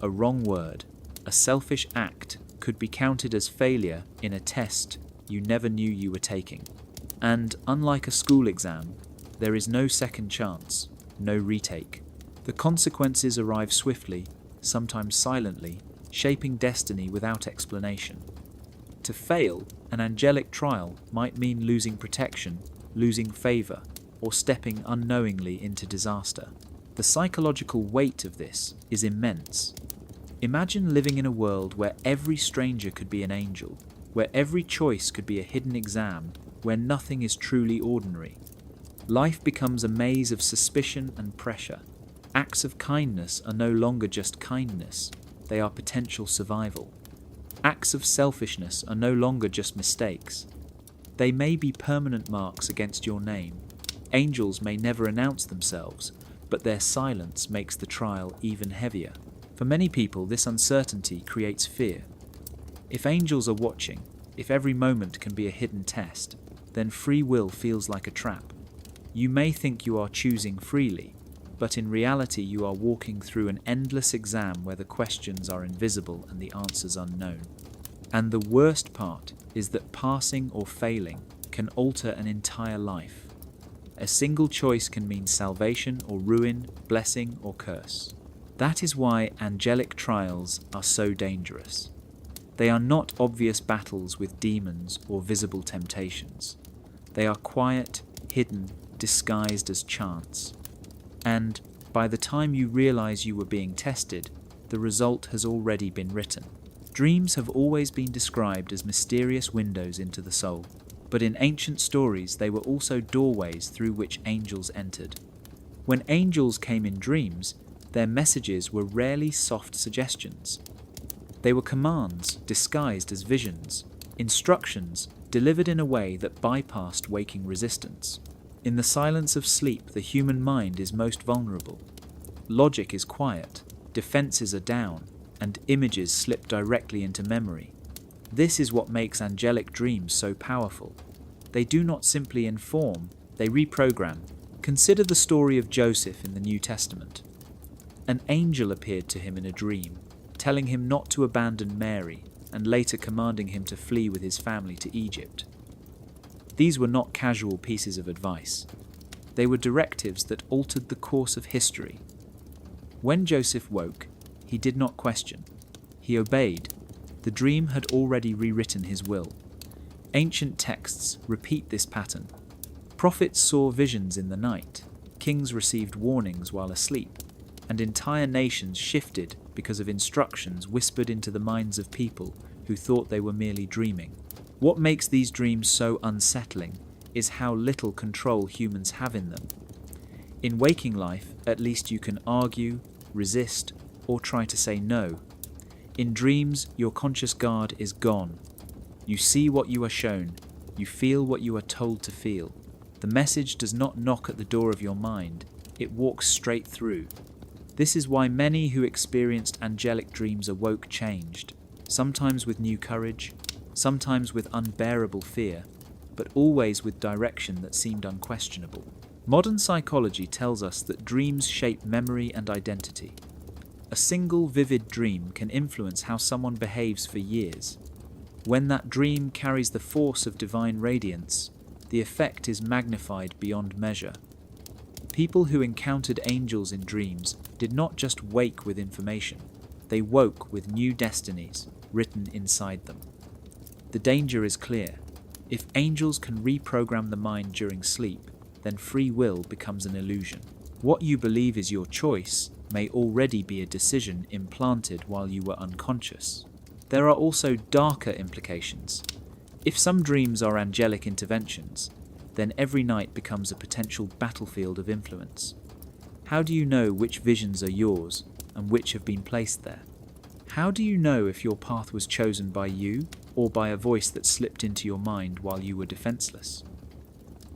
a wrong word, a selfish act could be counted as failure in a test you never knew you were taking. And unlike a school exam, there is no second chance, no retake. The consequences arrive swiftly, sometimes silently, shaping destiny without explanation. To fail an angelic trial might mean losing protection, losing favor, or stepping unknowingly into disaster. The psychological weight of this is immense. Imagine living in a world where every stranger could be an angel, where every choice could be a hidden exam, where nothing is truly ordinary. Life becomes a maze of suspicion and pressure. Acts of kindness are no longer just kindness, they are potential survival. Acts of selfishness are no longer just mistakes. They may be permanent marks against your name. Angels may never announce themselves, but their silence makes the trial even heavier. For many people, this uncertainty creates fear. If angels are watching, if every moment can be a hidden test, then free will feels like a trap. You may think you are choosing freely, but in reality you are walking through an endless exam where the questions are invisible and the answers unknown. And the worst part is that passing or failing can alter an entire life. A single choice can mean salvation or ruin, blessing or curse. That is why angelic trials are so dangerous. They are not obvious battles with demons or visible temptations. They are quiet, hidden, disguised as chance. And by the time you realize you were being tested, the result has already been written. Dreams have always been described as mysterious windows into the soul, but in ancient stories they were also doorways through which angels entered. When angels came in dreams, their messages were rarely soft suggestions. They were commands disguised as visions, instructions delivered in a way that bypassed waking resistance. In the silence of sleep, the human mind is most vulnerable. Logic is quiet, defenses are down, and images slip directly into memory. This is what makes angelic dreams so powerful. They do not simply inform, they reprogram. Consider the story of Joseph in the New Testament. An angel appeared to him in a dream, telling him not to abandon Mary, and later commanding him to flee with his family to Egypt. These were not casual pieces of advice. They were directives that altered the course of history. When Joseph woke, he did not question. He obeyed. The dream had already rewritten his will. Ancient texts repeat this pattern. Prophets saw visions in the night. Kings received warnings while asleep. And entire nations shifted because of instructions whispered into the minds of people who thought they were merely dreaming. What makes these dreams so unsettling is how little control humans have in them. In waking life, at least you can argue, resist, or try to say no. In dreams, your conscious guard is gone. You see what you are shown. You feel what you are told to feel. The message does not knock at the door of your mind, it walks straight through. This is why many who experienced angelic dreams awoke changed, sometimes with new courage, sometimes with unbearable fear, but always with direction that seemed unquestionable. Modern psychology tells us that dreams shape memory and identity. A single vivid dream can influence how someone behaves for years. When that dream carries the force of divine radiance, the effect is magnified beyond measure. People who encountered angels in dreams did not just wake with information, they woke with new destinies written inside them. The danger is clear. If angels can reprogram the mind during sleep, then free will becomes an illusion. What you believe is your choice may already be a decision implanted while you were unconscious. There are also darker implications. If some dreams are angelic interventions, then every night becomes a potential battlefield of influence. How do you know which visions are yours and which have been placed there? How do you know if your path was chosen by you or by a voice that slipped into your mind while you were defenseless?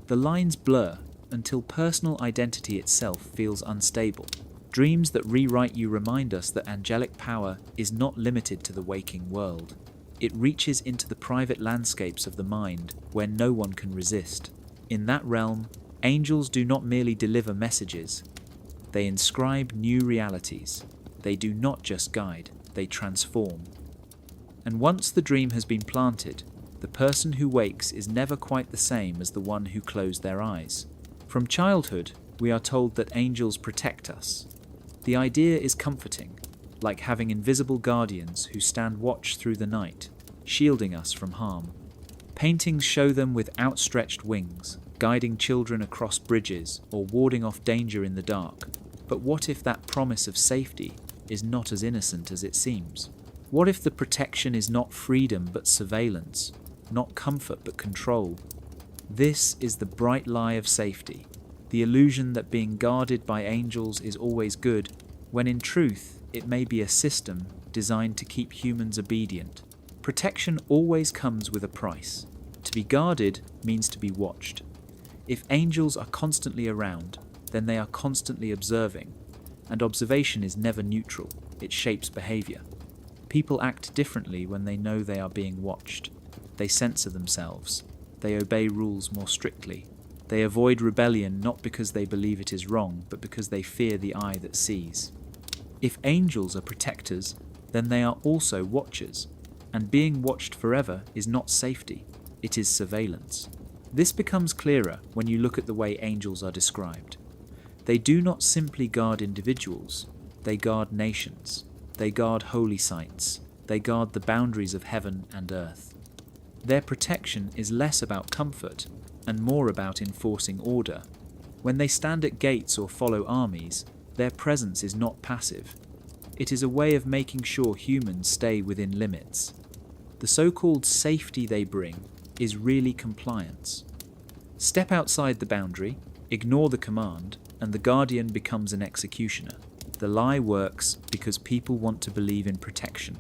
The lines blur until personal identity itself feels unstable. Dreams that rewrite you remind us that angelic power is not limited to the waking world. It reaches into the private landscapes of the mind where no one can resist. In that realm, angels do not merely deliver messages, they inscribe new realities. They do not just guide, they transform. And once the dream has been planted, the person who wakes is never quite the same as the one who closed their eyes. From childhood, we are told that angels protect us. The idea is comforting, like having invisible guardians who stand watch through the night, shielding us from harm. Paintings show them with outstretched wings, guiding children across bridges or warding off danger in the dark. But what if that promise of safety is not as innocent as it seems? What if the protection is not freedom but surveillance, not comfort but control? This is the bright lie of safety, the illusion that being guarded by angels is always good, when in truth it may be a system designed to keep humans obedient. Protection always comes with a price. To be guarded means to be watched. If angels are constantly around, then they are constantly observing, and observation is never neutral, it shapes behavior. People act differently when they know they are being watched. They censor themselves. They obey rules more strictly. They avoid rebellion not because they believe it is wrong, but because they fear the eye that sees. If angels are protectors, then they are also watchers, and being watched forever is not safety, it is surveillance. This becomes clearer when you look at the way angels are described. They do not simply guard individuals, they guard nations, they guard holy sites, they guard the boundaries of heaven and earth. Their protection is less about comfort and more about enforcing order. When they stand at gates or follow armies, their presence is not passive. It is a way of making sure humans stay within limits. The so-called safety they bring is really compliance. Step outside the boundary, ignore the command, and the guardian becomes an executioner. The lie works because people want to believe in protection.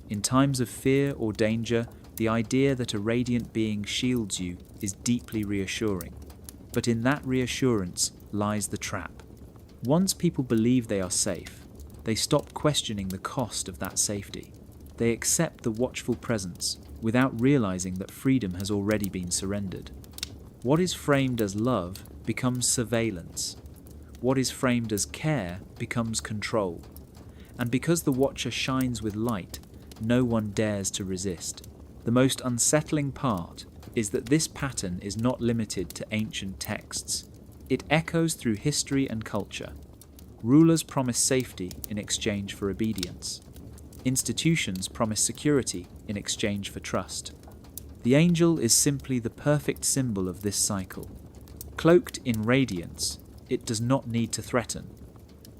In times of fear or danger, the idea that a radiant being shields you is deeply reassuring. But in that reassurance lies the trap. Once people believe they are safe, they stop questioning the cost of that safety. They accept the watchful presence without realizing that freedom has already been surrendered. What is framed as love becomes surveillance. What is framed as care becomes control. And because the watcher shines with light, no one dares to resist. The most unsettling part is that this pattern is not limited to ancient texts. It echoes through history and culture. Rulers promise safety in exchange for obedience. Institutions promise security in exchange for trust. The angel is simply the perfect symbol of this cycle. Cloaked in radiance, it does not need to threaten.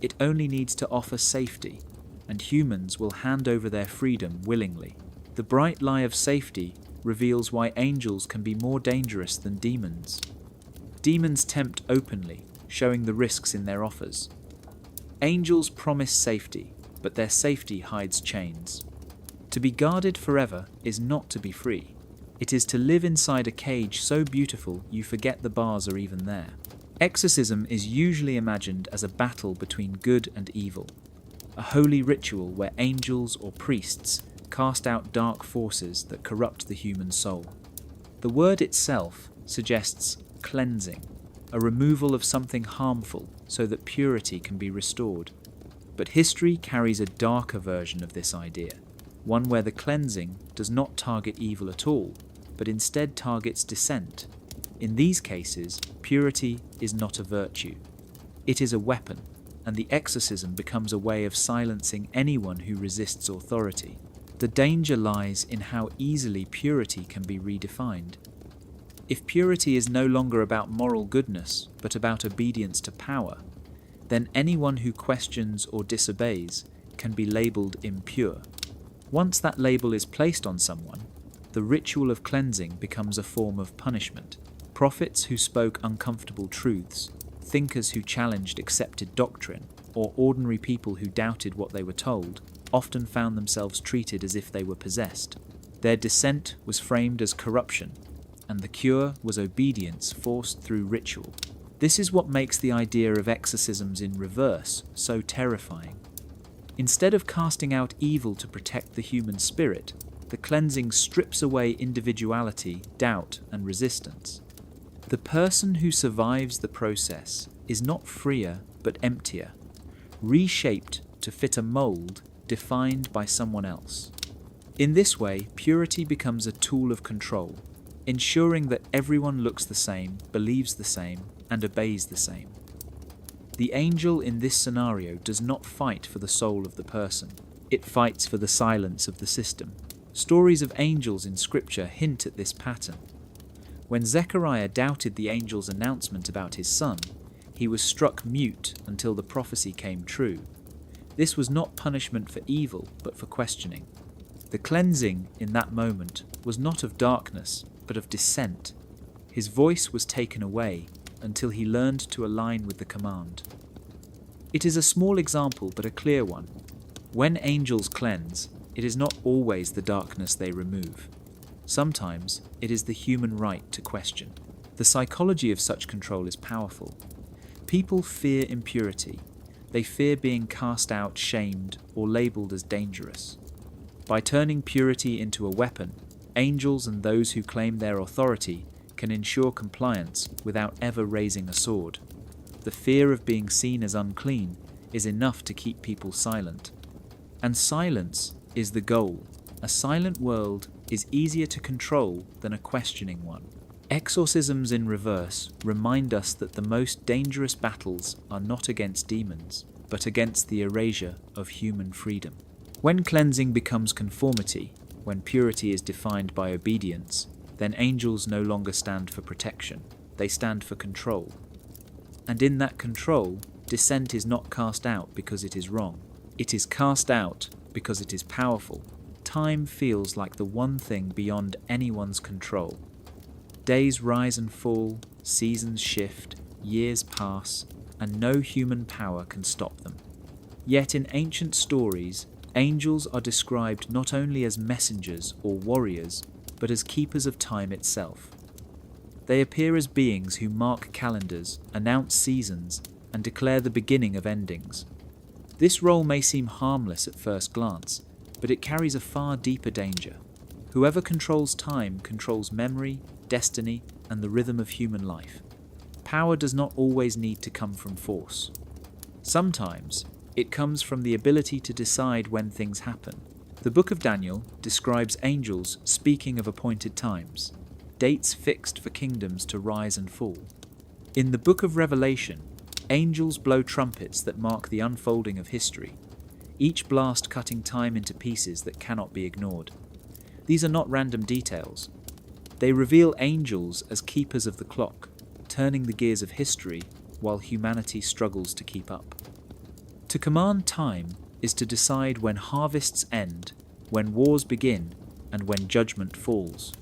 It only needs to offer safety, and humans will hand over their freedom willingly. The bright lie of safety reveals why angels can be more dangerous than demons. Demons tempt openly, showing the risks in their offers. Angels promise safety, but their safety hides chains. To be guarded forever is not to be free. It is to live inside a cage so beautiful you forget the bars are even there. Exorcism is usually imagined as a battle between good and evil, a holy ritual where angels or priests cast out dark forces that corrupt the human soul. The word itself suggests cleansing, a removal of something harmful so that purity can be restored. But history carries a darker version of this idea, one where the cleansing does not target evil at all, but instead targets dissent. In these cases, purity is not a virtue. It is a weapon, and the exorcism becomes a way of silencing anyone who resists authority. The danger lies in how easily purity can be redefined. If purity is no longer about moral goodness, but about obedience to power, then anyone who questions or disobeys can be labelled impure. Once that label is placed on someone, the ritual of cleansing becomes a form of punishment. Prophets who spoke uncomfortable truths, thinkers who challenged accepted doctrine, or ordinary people who doubted what they were told, often found themselves treated as if they were possessed. Their dissent was framed as corruption, and the cure was obedience forced through ritual. This is what makes the idea of exorcisms in reverse so terrifying. Instead of casting out evil to protect the human spirit, the cleansing strips away individuality, doubt, and resistance. The person who survives the process is not freer but emptier, reshaped to fit a mold defined by someone else. In this way, purity becomes a tool of control, ensuring that everyone looks the same, believes the same, and obeys the same. The angel in this scenario does not fight for the soul of the person, it fights for the silence of the system. Stories of angels in Scripture hint at this pattern. When Zechariah doubted the angel's announcement about his son, he was struck mute until the prophecy came true. This was not punishment for evil, but for questioning. The cleansing in that moment was not of darkness, but of dissent. His voice was taken away until he learned to align with the command. It is a small example, but a clear one. When angels cleanse, it is not always the darkness they remove. Sometimes it is the human right to question. The psychology of such control is powerful. People fear impurity. They fear being cast out, shamed, or labelled as dangerous. By turning purity into a weapon, angels and those who claim their authority can ensure compliance without ever raising a sword. The fear of being seen as unclean is enough to keep people silent. And silence is the goal. A silent world is easier to control than a questioning one. Exorcisms in reverse remind us that the most dangerous battles are not against demons, but against the erasia of human freedom. When cleansing becomes conformity, when purity is defined by obedience, then angels no longer stand for protection, they stand for control. And in that control, dissent is not cast out because it is wrong. It is cast out because it is powerful. Time feels like the one thing beyond anyone's control. Days rise and fall, seasons shift, years pass, and no human power can stop them. Yet in ancient stories, angels are described not only as messengers or warriors, but as keepers of time itself. They appear as beings who mark calendars, announce seasons, and declare the beginning of endings. This role may seem harmless at first glance, but it carries a far deeper danger. Whoever controls time controls memory, destiny, and the rhythm of human life. Power does not always need to come from force. Sometimes, it comes from the ability to decide when things happen. The Book of Daniel describes angels speaking of appointed times, dates fixed for kingdoms to rise and fall. In the Book of Revelation, angels blow trumpets that mark the unfolding of history, each blast cutting time into pieces that cannot be ignored. These are not random details. They reveal angels as keepers of the clock, turning the gears of history while humanity struggles to keep up. To command time is to decide when harvests end, when wars begin, and when judgment falls.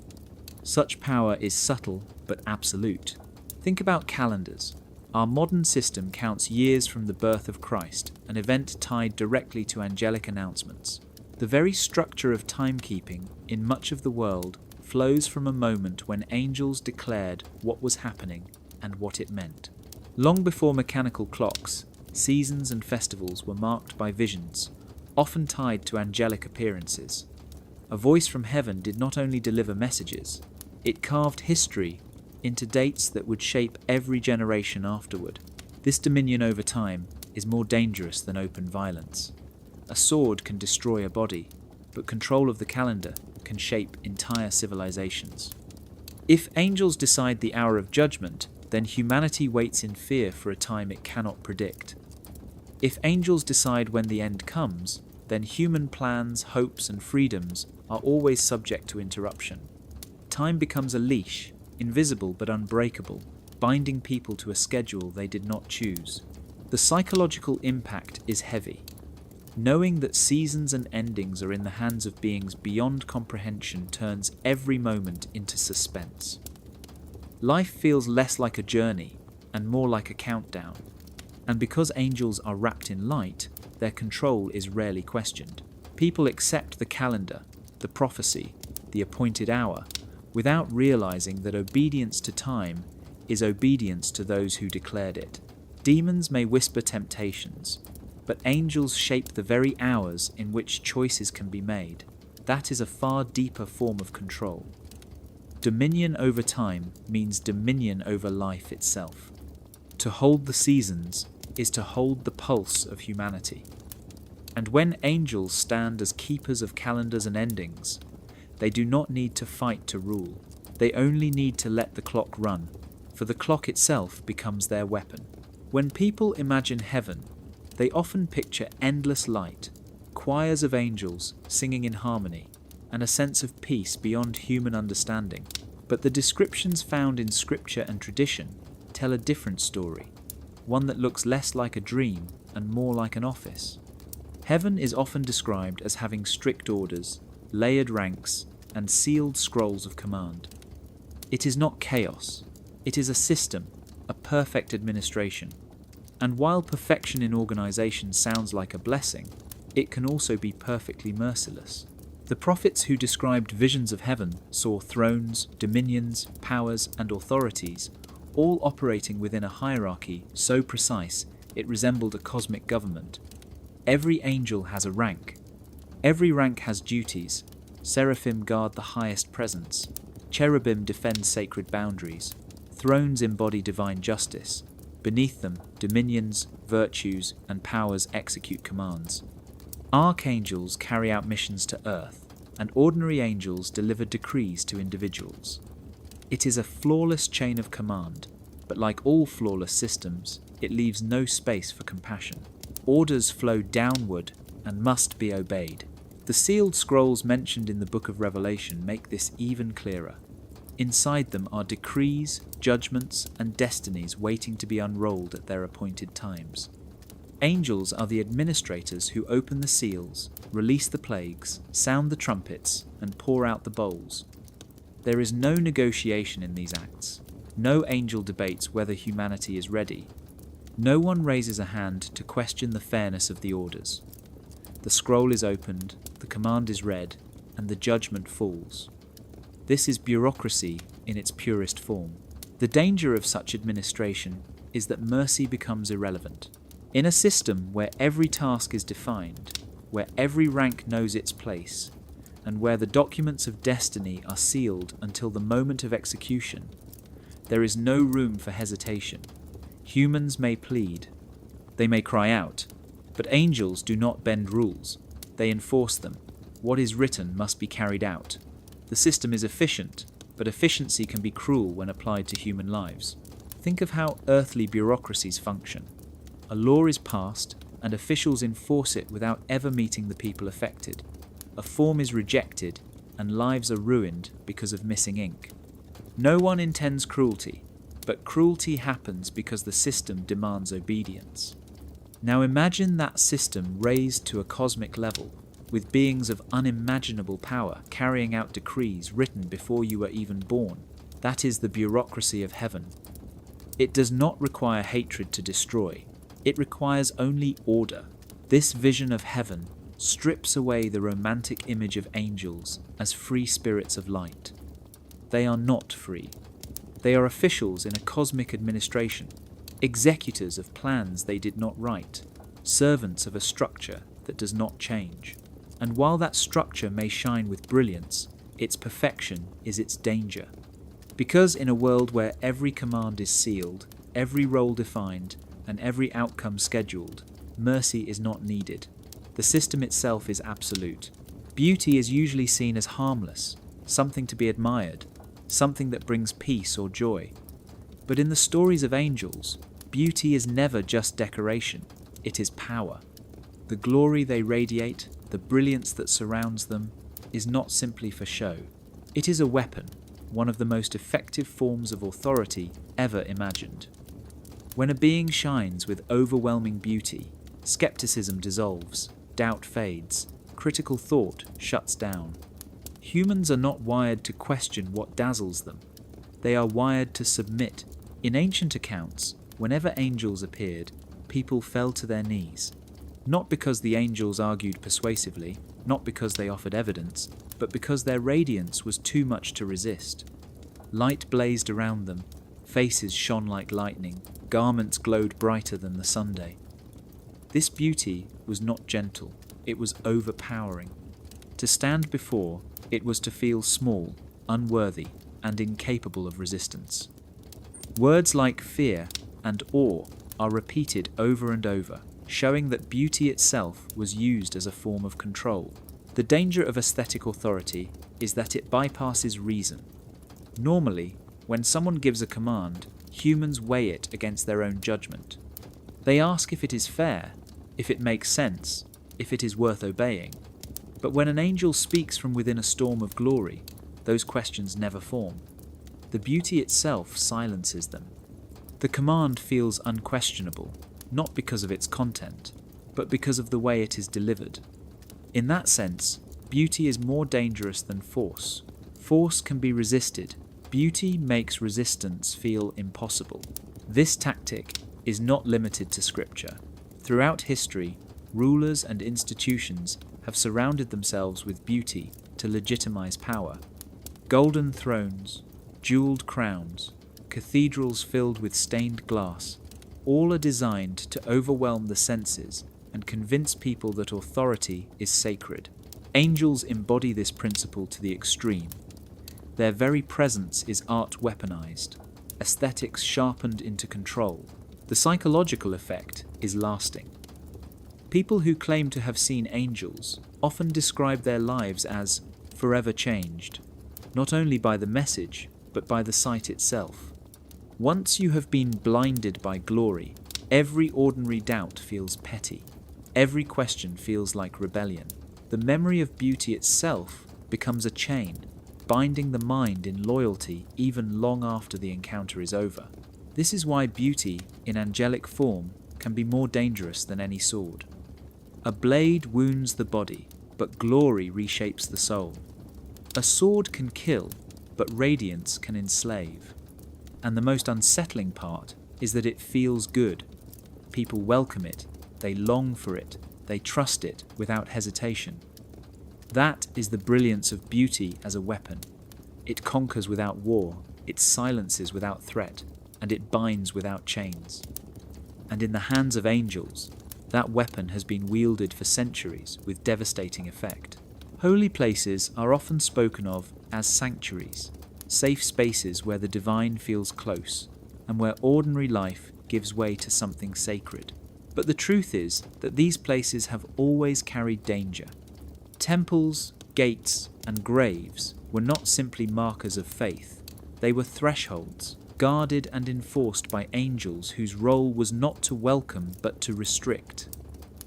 Such power is subtle but absolute. Think about calendars. Our modern system counts years from the birth of Christ, an event tied directly to angelic announcements. The very structure of timekeeping in much of the world flows from a moment when angels declared what was happening and what it meant. Long before mechanical clocks, seasons and festivals were marked by visions, often tied to angelic appearances. A voice from heaven did not only deliver messages, it carved history into dates that would shape every generation afterward. This dominion over time is more dangerous than open violence. A sword can destroy a body, but control of the calendar can shape entire civilizations. If angels decide the hour of judgment, then humanity waits in fear for a time it cannot predict. If angels decide when the end comes, then human plans, hopes, and freedoms are always subject to interruption. Time becomes a leash, invisible but unbreakable, binding people to a schedule they did not choose. The psychological impact is heavy. Knowing that seasons and endings are in the hands of beings beyond comprehension turns every moment into suspense. Life feels less like a journey and more like a countdown. And because angels are wrapped in light, their control is rarely questioned. People accept the calendar, the prophecy, the appointed hour, without realizing that obedience to time is obedience to those who declared it. Demons may whisper temptations, but angels shape the very hours in which choices can be made. That is a far deeper form of control. Dominion over time means dominion over life itself. To hold the seasons is to hold the pulse of humanity. And when angels stand as keepers of calendars and endings, they do not need to fight to rule. They only need to let the clock run, for the clock itself becomes their weapon. When people imagine heaven, they often picture endless light, choirs of angels singing in harmony, and a sense of peace beyond human understanding. But the descriptions found in scripture and tradition tell a different story, one that looks less like a dream and more like an office. Heaven is often described as having strict orders, layered ranks, and sealed scrolls of command. It is not chaos. It is a system, a perfect administration. And while perfection in organization sounds like a blessing, it can also be perfectly merciless. The prophets who described visions of heaven saw thrones, dominions, powers, and authorities, all operating within a hierarchy so precise it resembled a cosmic government. Every angel has a rank. Every rank has duties. Seraphim guard the highest presence. Cherubim defend sacred boundaries. Thrones embody divine justice. Beneath them, dominions, virtues, and powers execute commands. Archangels carry out missions to earth, and ordinary angels deliver decrees to individuals. It is a flawless chain of command, but like all flawless systems, it leaves no space for compassion. Orders flow downward and must be obeyed. The sealed scrolls mentioned in the Book of Revelation make this even clearer. Inside them are decrees, judgments, and destinies waiting to be unrolled at their appointed times. Angels are the administrators who open the seals, release the plagues, sound the trumpets, and pour out the bowls. There is no negotiation in these acts. No angel debates whether humanity is ready. No one raises a hand to question the fairness of the orders. The scroll is opened, the command is read, and the judgment falls. This is bureaucracy in its purest form. The danger of such administration is that mercy becomes irrelevant. In a system where every task is defined, where every rank knows its place, and where the documents of destiny are sealed until the moment of execution, there is no room for hesitation. Humans may plead, they may cry out, but angels do not bend rules. They enforce them. What is written must be carried out. The system is efficient, but efficiency can be cruel when applied to human lives. Think of how earthly bureaucracies function. A law is passed, and officials enforce it without ever meeting the people affected. A form is rejected, and lives are ruined because of missing ink. No one intends cruelty, but cruelty happens because the system demands obedience. Now imagine that system raised to a cosmic level, with beings of unimaginable power carrying out decrees written before you were even born. That is the bureaucracy of heaven. It does not require hatred to destroy. It requires only order. This vision of heaven strips away the romantic image of angels as free spirits of light. they are not free. They are officials in a cosmic administration, executors of plans they did not write, servants of a structure that does not change. And while that structure may shine with brilliance, its perfection is its danger. Because in a world where every command is sealed, every role defined, and every outcome scheduled, mercy is not needed. The system itself is absolute. Beauty is usually seen as harmless, something to be admired, something that brings peace or joy. But in the stories of angels, beauty is never just decoration, it is power. The glory they radiate, the brilliance that surrounds them, is not simply for show. It is a weapon, one of the most effective forms of authority ever imagined. When a being shines with overwhelming beauty, skepticism dissolves, doubt fades, critical thought shuts down. Humans are not wired to question what dazzles them. They are wired to submit. In ancient accounts, whenever angels appeared, people fell to their knees. Not because the angels argued persuasively, not because they offered evidence, but because their radiance was too much to resist. Light blazed around them, faces shone like lightning, garments glowed brighter than the Sunday. This beauty was not gentle, it was overpowering. To stand before, it was to feel small, unworthy, and incapable of resistance. Words like fear and awe are repeated over and over, showing that beauty itself was used as a form of control. The danger of aesthetic authority is that it bypasses reason. Normally, when someone gives a command, humans weigh it against their own judgment. They ask if it is fair, if it makes sense, if it is worth obeying. But when an angel speaks from within a storm of glory, those questions never form. The beauty itself silences them. The command feels unquestionable, not because of its content, but because of the way it is delivered. In that sense, beauty is more dangerous than force. Force can be resisted. Beauty makes resistance feel impossible. This tactic is not limited to scripture. Throughout history, rulers and institutions have surrounded themselves with beauty to legitimize power. Golden thrones, jeweled crowns, cathedrals filled with stained glass, all are designed to overwhelm the senses and convince people that authority is sacred. Angels embody this principle to the extreme. Their very presence is art weaponized, aesthetics sharpened into control. The psychological effect is lasting. People who claim to have seen angels often describe their lives as forever changed, not only by the message, but by the sight itself. Once you have been blinded by glory, every ordinary doubt feels petty. Every question feels like rebellion. The memory of beauty itself becomes a chain, binding the mind in loyalty even long after the encounter is over. This is why beauty, in angelic form, can be more dangerous than any sword. A blade wounds the body, but glory reshapes the soul. A sword can kill, but radiance can enslave. And the most unsettling part is that it feels good. People welcome it, they long for it, they trust it without hesitation. That is the brilliance of beauty as a weapon. It conquers without war, it silences without threat, and it binds without chains. And in the hands of angels, that weapon has been wielded for centuries with devastating effect. Holy places are often spoken of as sanctuaries, safe spaces where the divine feels close, and where ordinary life gives way to something sacred. But the truth is that these places have always carried danger. Temples, gates, and graves were not simply markers of faith. They were thresholds, guarded and enforced by angels whose role was not to welcome but to restrict.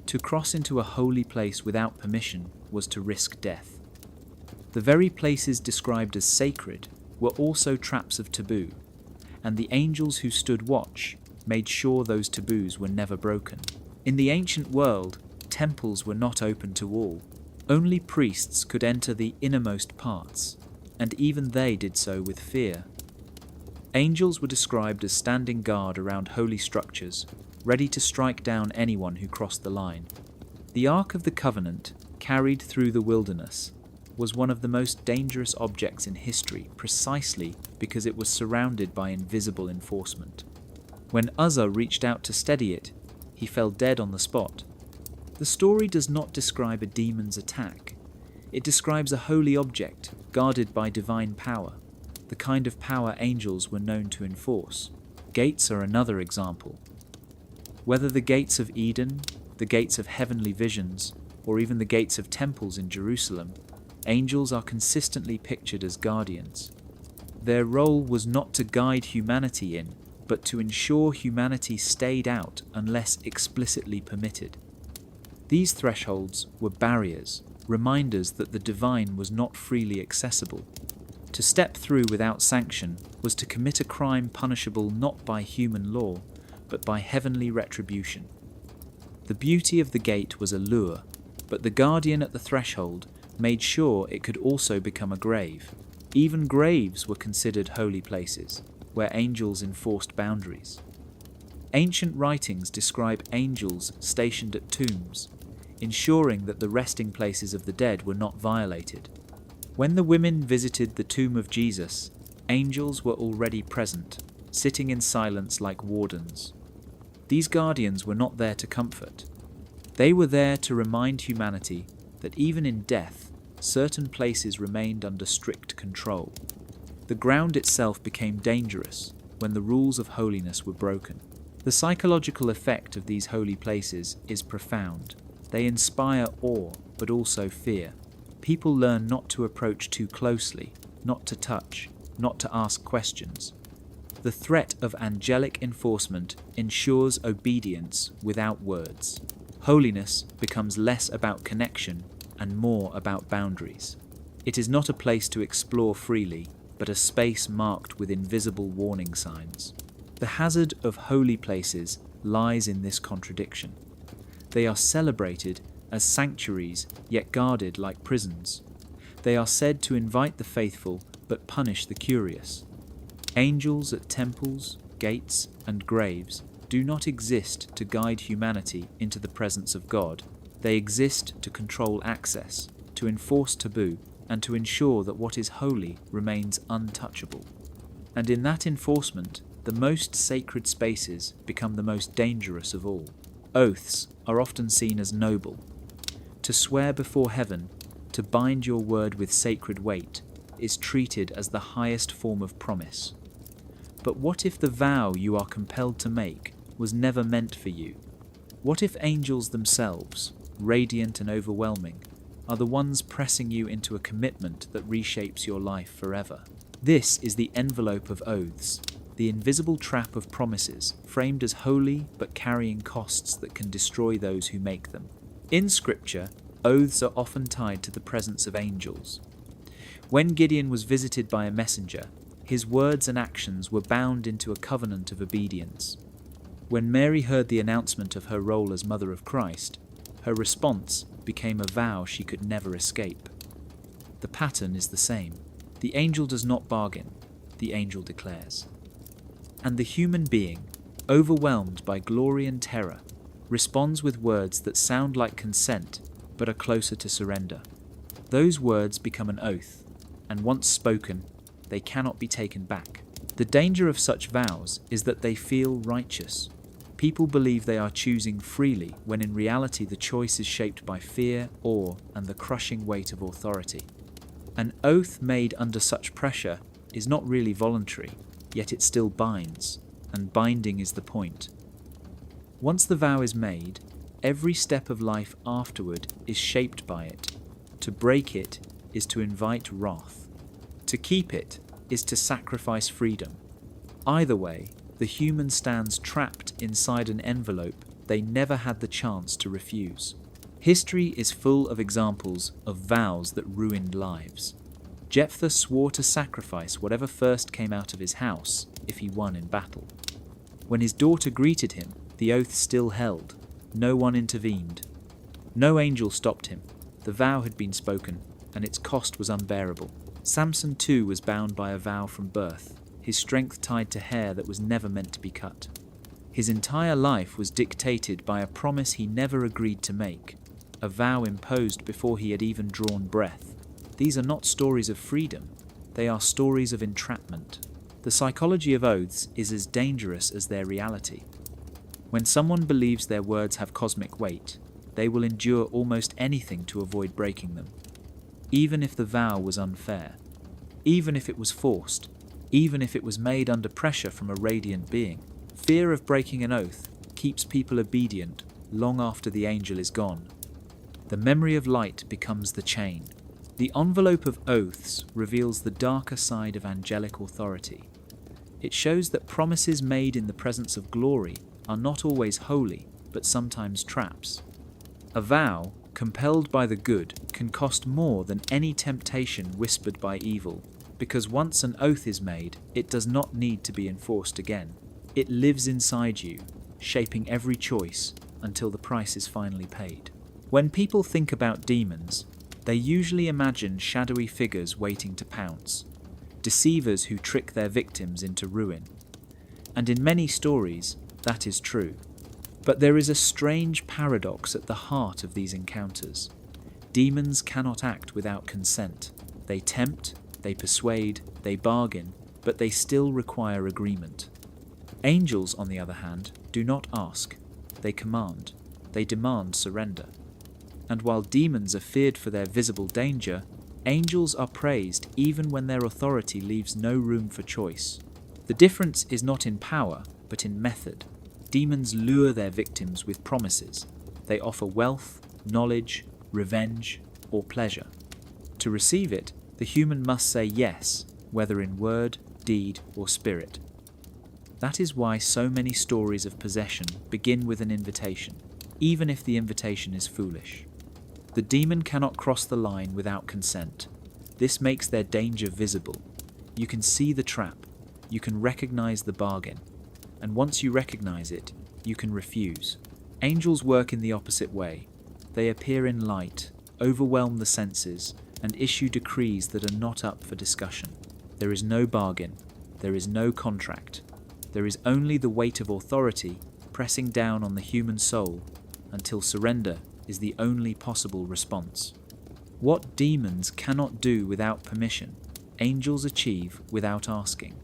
To cross into a holy place without permission was to risk death. The very places described as sacred were also traps of taboo, and the angels who stood watch made sure those taboos were never broken. In the ancient world, temples were not open to all. Only priests could enter the innermost parts, and even they did so with fear. Angels were described as standing guard around holy structures, ready to strike down anyone who crossed the line. The Ark of the Covenant carried through the wilderness, was one of the most dangerous objects in history precisely because it was surrounded by invisible enforcement. When Uzzah reached out to steady it, he fell dead on the spot. The story does not describe a demon's attack. It describes a holy object guarded by divine power, the kind of power angels were known to enforce. Gates are another example. Whether the gates of Eden, the gates of heavenly visions, or even the gates of temples in Jerusalem, angels are consistently pictured as guardians. Their role was not to guide humanity in, but to ensure humanity stayed out unless explicitly permitted. These thresholds were barriers, reminders that the divine was not freely accessible. To step through without sanction was to commit a crime punishable not by human law, but by heavenly retribution. The beauty of the gate was a lure, but the guardian at the threshold made sure it could also become a grave. Even graves were considered holy places, where angels enforced boundaries. Ancient writings describe angels stationed at tombs, ensuring that the resting places of the dead were not violated. When the women visited the tomb of Jesus, angels were already present, sitting in silence like wardens. These guardians were not there to comfort. They were there to remind humanity that even in death, certain places remained under strict control. The ground itself became dangerous when the rules of holiness were broken. The psychological effect of these holy places is profound. They inspire awe, but also fear. People learn not to approach too closely, not to touch, not to ask questions. The threat of angelic enforcement ensures obedience without words. Holiness becomes less about connection and more about boundaries. It is not a place to explore freely, but a space marked with invisible warning signs. The hazard of holy places lies in this contradiction. They are celebrated as sanctuaries, yet guarded like prisons. They are said to invite the faithful, but punish the curious. Angels at temples, gates, and graves do not exist to guide humanity into the presence of God. They exist to control access, to enforce taboo, and to ensure that what is holy remains untouchable. And in that enforcement, the most sacred spaces become the most dangerous of all. Oaths are often seen as noble. To swear before heaven, to bind your word with sacred weight, is treated as the highest form of promise. But what if the vow you are compelled to make was never meant for you? What if angels themselves, radiant and overwhelming, are the ones pressing you into a commitment that reshapes your life forever? This is the envelope of oaths, the invisible trap of promises, framed as holy but carrying costs that can destroy those who make them. In Scripture, oaths are often tied to the presence of angels. When Gideon was visited by a messenger, his words and actions were bound into a covenant of obedience. When Mary heard the announcement of her role as Mother of Christ, her response became a vow she could never escape. The pattern is the same. The angel does not bargain, the angel declares. And the human being, overwhelmed by glory and terror, responds with words that sound like consent but are closer to surrender. Those words become an oath, and once spoken, they cannot be taken back. The danger of such vows is that they feel righteous. People believe they are choosing freely when in reality the choice is shaped by fear, awe, and the crushing weight of authority. An oath made under such pressure is not really voluntary, yet it still binds, and binding is the point. Once the vow is made, every step of life afterward is shaped by it. To break it is to invite wrath. To keep it is to sacrifice freedom. Either way, the human stands trapped inside an envelope they never had the chance to refuse. History is full of examples of vows that ruined lives. Jephthah swore to sacrifice whatever first came out of his house if he won in battle. When his daughter greeted him, the oath still held. No one intervened. No angel stopped him. The vow had been spoken, and its cost was unbearable. Samson too was bound by a vow from birth, his strength tied to hair that was never meant to be cut. His entire life was dictated by a promise he never agreed to make, a vow imposed before he had even drawn breath. These are not stories of freedom, they are stories of entrapment. The psychology of oaths is as dangerous as their reality. When someone believes their words have cosmic weight, they will endure almost anything to avoid breaking them. Even if the vow was unfair, even if it was forced, even if it was made under pressure from a radiant being, fear of breaking an oath keeps people obedient long after the angel is gone. The memory of light becomes the chain. The envelope of oaths reveals the darker side of angelic authority. It shows that promises made in the presence of glory are not always holy, but sometimes traps. A vow, compelled by the good, can cost more than any temptation whispered by evil, because once an oath is made, it does not need to be enforced again. It lives inside you, shaping every choice until the price is finally paid. When people think about demons, they usually imagine shadowy figures waiting to pounce, deceivers who trick their victims into ruin. And in many stories, that is true. But there is a strange paradox at the heart of these encounters. Demons cannot act without consent. They tempt, they persuade, they bargain, but they still require agreement. Angels, on the other hand, do not ask. They command. They demand surrender. And while demons are feared for their visible danger, angels are praised even when their authority leaves no room for choice. The difference is not in power, but in method. Demons lure their victims with promises. They offer wealth, knowledge, revenge, or pleasure. To receive it, the human must say yes, whether in word, deed, or spirit. That is why so many stories of possession begin with an invitation, even if the invitation is foolish. The demon cannot cross the line without consent. This makes their danger visible. You can see the trap, you can recognize the bargain, and once you recognize it, you can refuse. Angels work in the opposite way. They appear in light, overwhelm the senses, and issue decrees that are not up for discussion. There is no bargain, there is no contract. There is only the weight of authority pressing down on the human soul until surrender is the only possible response. What demons cannot do without permission, angels achieve without asking.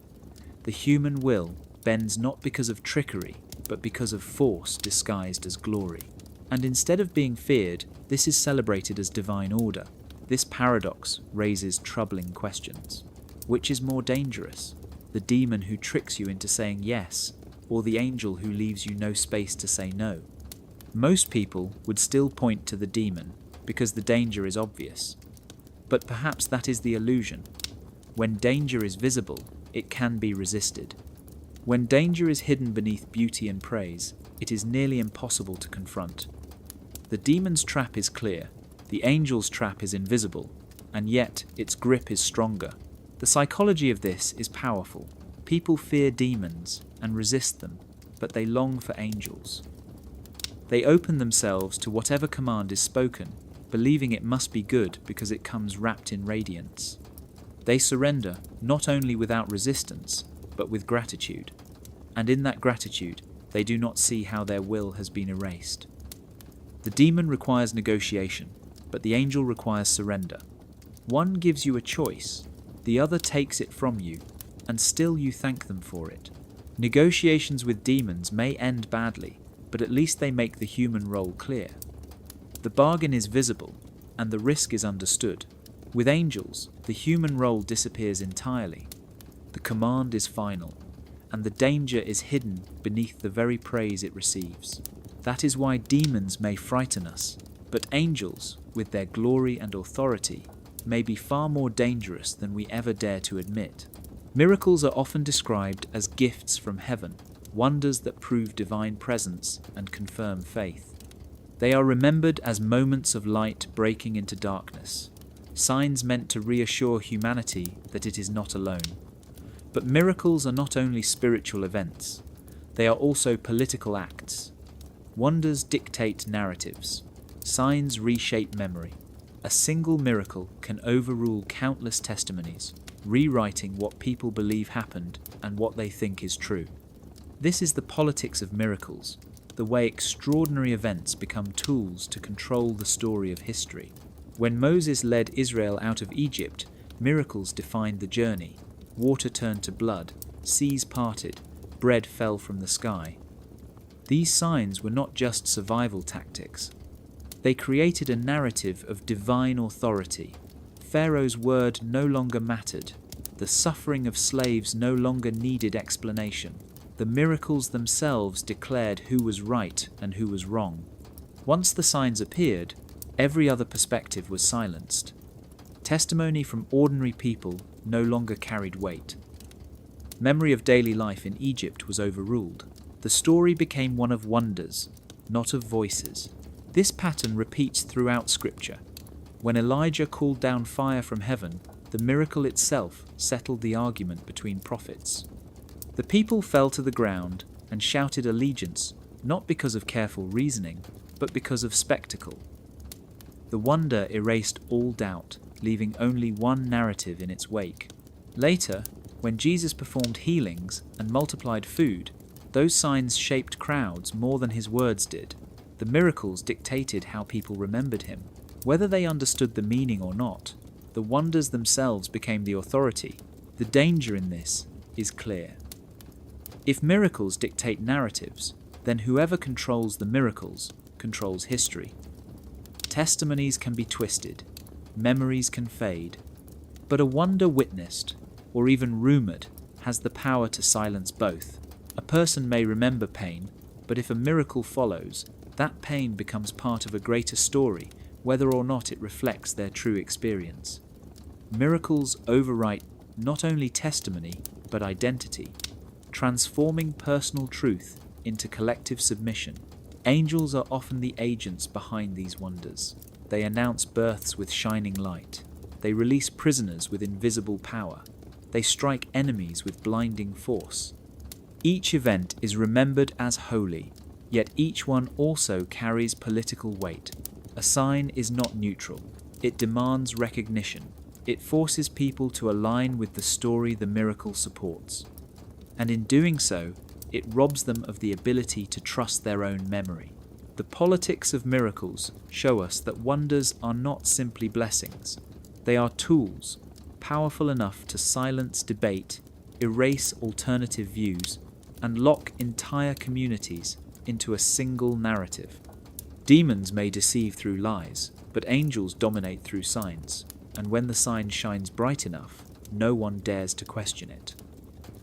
The human will bends not because of trickery, but because of force disguised as glory. And instead of being feared, this is celebrated as divine order. This paradox raises troubling questions. Which is more dangerous? The demon who tricks you into saying yes, or the angel who leaves you no space to say no? Most people would still point to the demon because the danger is obvious. But perhaps that is the illusion. When danger is visible, it can be resisted. When danger is hidden beneath beauty and praise, it is nearly impossible to confront. The demon's trap is clear, the angel's trap is invisible, and yet its grip is stronger. The psychology of this is powerful. People fear demons and resist them, but they long for angels. They open themselves to whatever command is spoken, believing it must be good because it comes wrapped in radiance. They surrender not only without resistance, but with gratitude. And in that gratitude, they do not see how their will has been erased. The demon requires negotiation, but the angel requires surrender. One gives you a choice, the other takes it from you, and still you thank them for it. Negotiations with demons may end badly, but at least they make the human role clear. The bargain is visible, and the risk is understood. With angels, the human role disappears entirely. The command is final, and the danger is hidden beneath the very praise it receives. That is why demons may frighten us, but angels, with their glory and authority, may be far more dangerous than we ever dare to admit. Miracles are often described as gifts from heaven, wonders that prove divine presence and confirm faith. They are remembered as moments of light breaking into darkness, signs meant to reassure humanity that it is not alone. But miracles are not only spiritual events, they are also political acts. Wonders dictate narratives, signs reshape memory. A single miracle can overrule countless testimonies, rewriting what people believe happened and what they think is true. This is the politics of miracles, the way extraordinary events become tools to control the story of history. When Moses led Israel out of Egypt, miracles defined the journey. Water turned to blood, seas parted, bread fell from the sky. These signs were not just survival tactics. They created a narrative of divine authority. Pharaoh's word no longer mattered. The suffering of slaves no longer needed explanation. The miracles themselves declared who was right and who was wrong. Once the signs appeared, every other perspective was silenced. Testimony from ordinary people no longer carried weight. Memory of daily life in Egypt was overruled. The story became one of wonders, not of voices. This pattern repeats throughout Scripture. When Elijah called down fire from heaven, the miracle itself settled the argument between prophets. The people fell to the ground and shouted allegiance, not because of careful reasoning, but because of spectacle. The wonder erased all doubt, leaving only one narrative in its wake. Later, when Jesus performed healings and multiplied food, those signs shaped crowds more than his words did. The miracles dictated how people remembered him. Whether they understood the meaning or not, the wonders themselves became the authority. The danger in this is clear. If miracles dictate narratives, then whoever controls the miracles controls history. Testimonies can be twisted, memories can fade, but a wonder witnessed, or even rumoured, has the power to silence both. A person may remember pain, but if a miracle follows, that pain becomes part of a greater story, whether or not it reflects their true experience. Miracles overwrite not only testimony, but identity, transforming personal truth into collective submission. Angels are often the agents behind these wonders. They announce births with shining light. They release prisoners with invisible power. They strike enemies with blinding force. Each event is remembered as holy, yet each one also carries political weight. A sign is not neutral. It demands recognition. It forces people to align with the story the miracle supports. And in doing so, it robs them of the ability to trust their own memory. The politics of miracles show us that wonders are not simply blessings. They are tools, powerful enough to silence debate, erase alternative views, and lock entire communities into a single narrative. Demons may deceive through lies, but angels dominate through signs, and when the sign shines bright enough, no one dares to question it.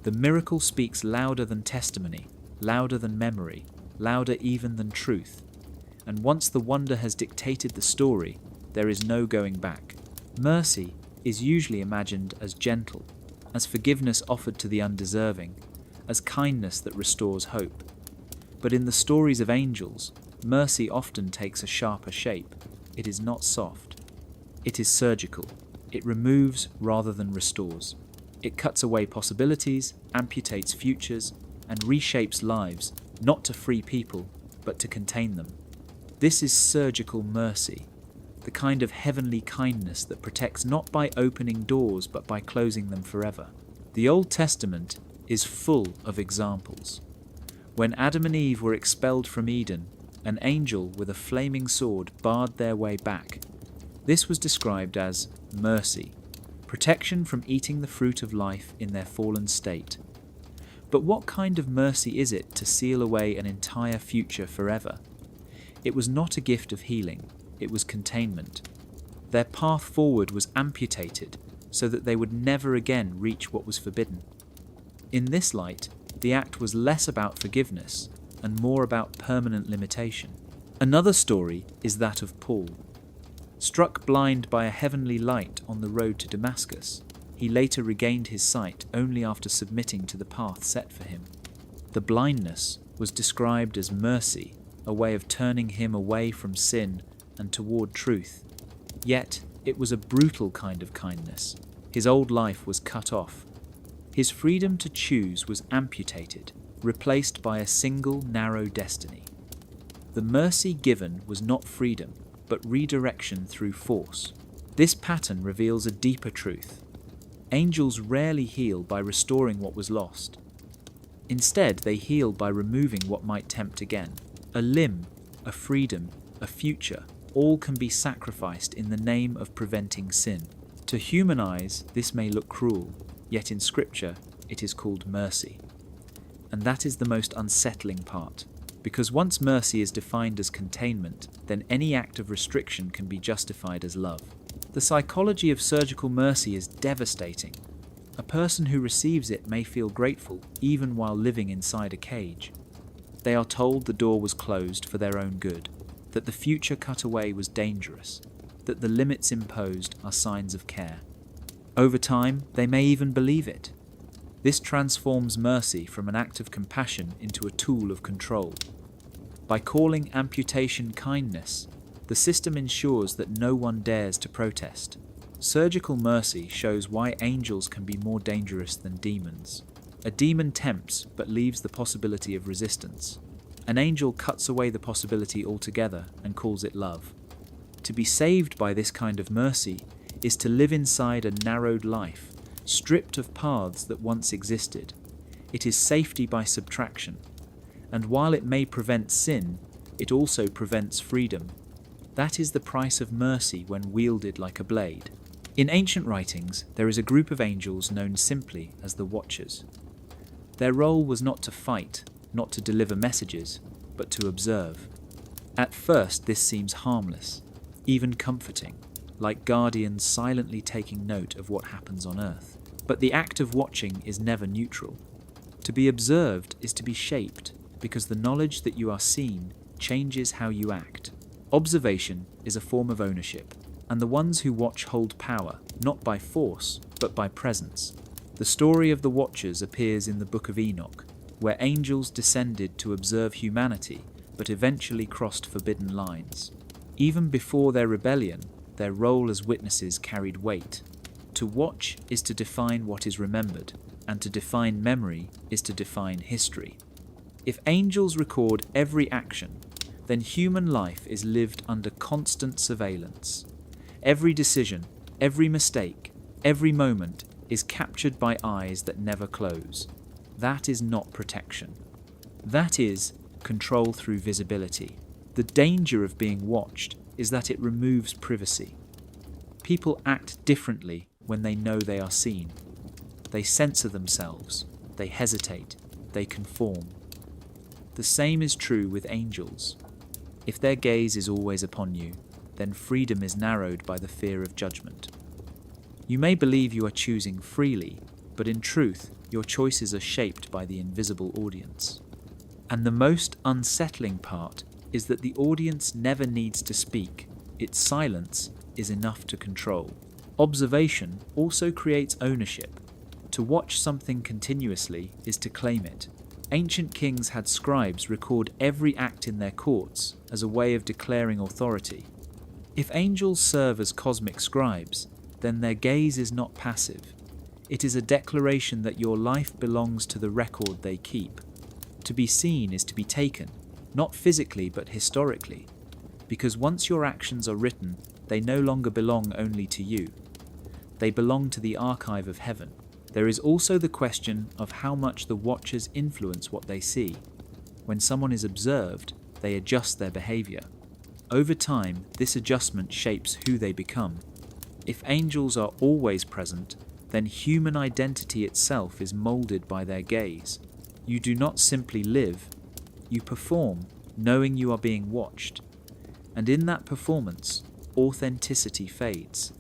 The miracle speaks louder than testimony, louder than memory, louder even than truth. And once the wonder has dictated the story, there is no going back. Mercy is usually imagined as gentle, as forgiveness offered to the undeserving, as kindness that restores hope. But in the stories of angels, mercy often takes a sharper shape. It is not soft. It is surgical. It removes rather than restores. It cuts away possibilities, amputates futures, and reshapes lives, not to free people, but to contain them. This is surgical mercy, the kind of heavenly kindness that protects not by opening doors, but by closing them forever. The Old Testament is full of examples. When Adam and Eve were expelled from Eden, an angel with a flaming sword barred their way back. This was described as mercy, protection from eating the fruit of life in their fallen state. But what kind of mercy is it to seal away an entire future forever? It was not a gift of healing, it was containment. Their path forward was amputated so that they would never again reach what was forbidden. In this light, the act was less about forgiveness and more about permanent limitation. Another story is that of Paul. Struck blind by a heavenly light on the road to Damascus, he later regained his sight only after submitting to the path set for him. The blindness was described as mercy, a way of turning him away from sin and toward truth. Yet, it was a brutal kind of kindness. His old life was cut off. His freedom to choose was amputated, replaced by a single narrow destiny. The mercy given was not freedom, but redirection through force. This pattern reveals a deeper truth. Angels rarely heal by restoring what was lost. Instead, they heal by removing what might tempt again. A limb, a freedom, a future, all can be sacrificed in the name of preventing sin. To human eyes, this may look cruel, yet in Scripture it is called mercy. And that is the most unsettling part, because once mercy is defined as containment, then any act of restriction can be justified as love. The psychology of surgical mercy is devastating. A person who receives it may feel grateful even while living inside a cage. They are told the door was closed for their own good, that the future cut away was dangerous, that the limits imposed are signs of care. Over time, they may even believe it. This transforms mercy from an act of compassion into a tool of control. By calling amputation kindness, the system ensures that no one dares to protest. Surgical mercy shows why angels can be more dangerous than demons. A demon tempts but leaves the possibility of resistance. An angel cuts away the possibility altogether and calls it love. To be saved by this kind of mercy is to live inside a narrowed life, stripped of paths that once existed. It is safety by subtraction. And while it may prevent sin, it also prevents freedom. That is the price of mercy when wielded like a blade. In ancient writings, there is a group of angels known simply as the Watchers. Their role was not to fight, not to deliver messages, but to observe. At first, this seems harmless, even comforting, like guardians silently taking note of what happens on earth. But the act of watching is never neutral. To be observed is to be shaped, because the knowledge that you are seen changes how you act. Observation is a form of ownership, and the ones who watch hold power, not by force, but by presence. The story of the Watchers appears in the Book of Enoch, where angels descended to observe humanity, but eventually crossed forbidden lines. Even before their rebellion, their role as witnesses carried weight. To watch is to define what is remembered, and to define memory is to define history. If angels record every action, then human life is lived under constant surveillance. Every decision, every mistake, every moment is captured by eyes that never close. That is not protection. That is control through visibility. The danger of being watched is that it removes privacy. People act differently when they know they are seen. They censor themselves, they hesitate, they conform. The same is true with angels. If their gaze is always upon you, then freedom is narrowed by the fear of judgment. You may believe you are choosing freely, but in truth, your choices are shaped by the invisible audience. And the most unsettling part is that the audience never needs to speak. Its silence is enough to control. Observation also creates ownership. To watch something continuously is to claim it. Ancient kings had scribes record every act in their courts as a way of declaring authority. If angels serve as cosmic scribes, then their gaze is not passive. It is a declaration that your life belongs to the record they keep. To be seen is to be taken, not physically but historically, because once your actions are written, they no longer belong only to you. They belong to the archive of heaven. There is also the question of how much the watchers influence what they see. When someone is observed, they adjust their behavior. Over time, this adjustment shapes who they become. If angels are always present, then human identity itself is molded by their gaze. You do not simply live, you perform, knowing you are being watched. And in that performance, authenticity fades.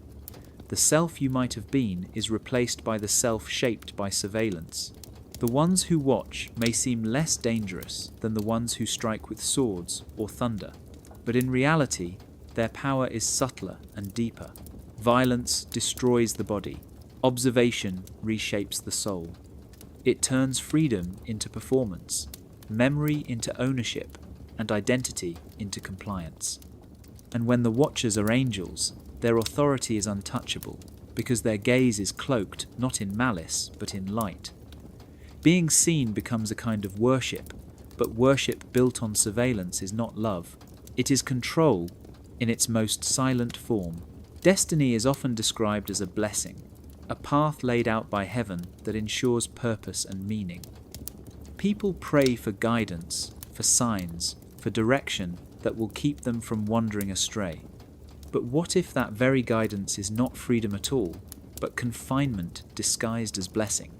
The self you might have been is replaced by the self shaped by surveillance. The ones who watch may seem less dangerous than the ones who strike with swords or thunder, but in reality, their power is subtler and deeper. Violence destroys the body. Observation reshapes the soul. It turns freedom into performance, memory into ownership, and identity into compliance. And when the watchers are angels, their authority is untouchable, because their gaze is cloaked not in malice, but in light. Being seen becomes a kind of worship, but worship built on surveillance is not love. It is control in its most silent form. Destiny is often described as a blessing, a path laid out by heaven that ensures purpose and meaning. People pray for guidance, for signs, for direction that will keep them from wandering astray. But what if that very guidance is not freedom at all, but confinement disguised as blessing?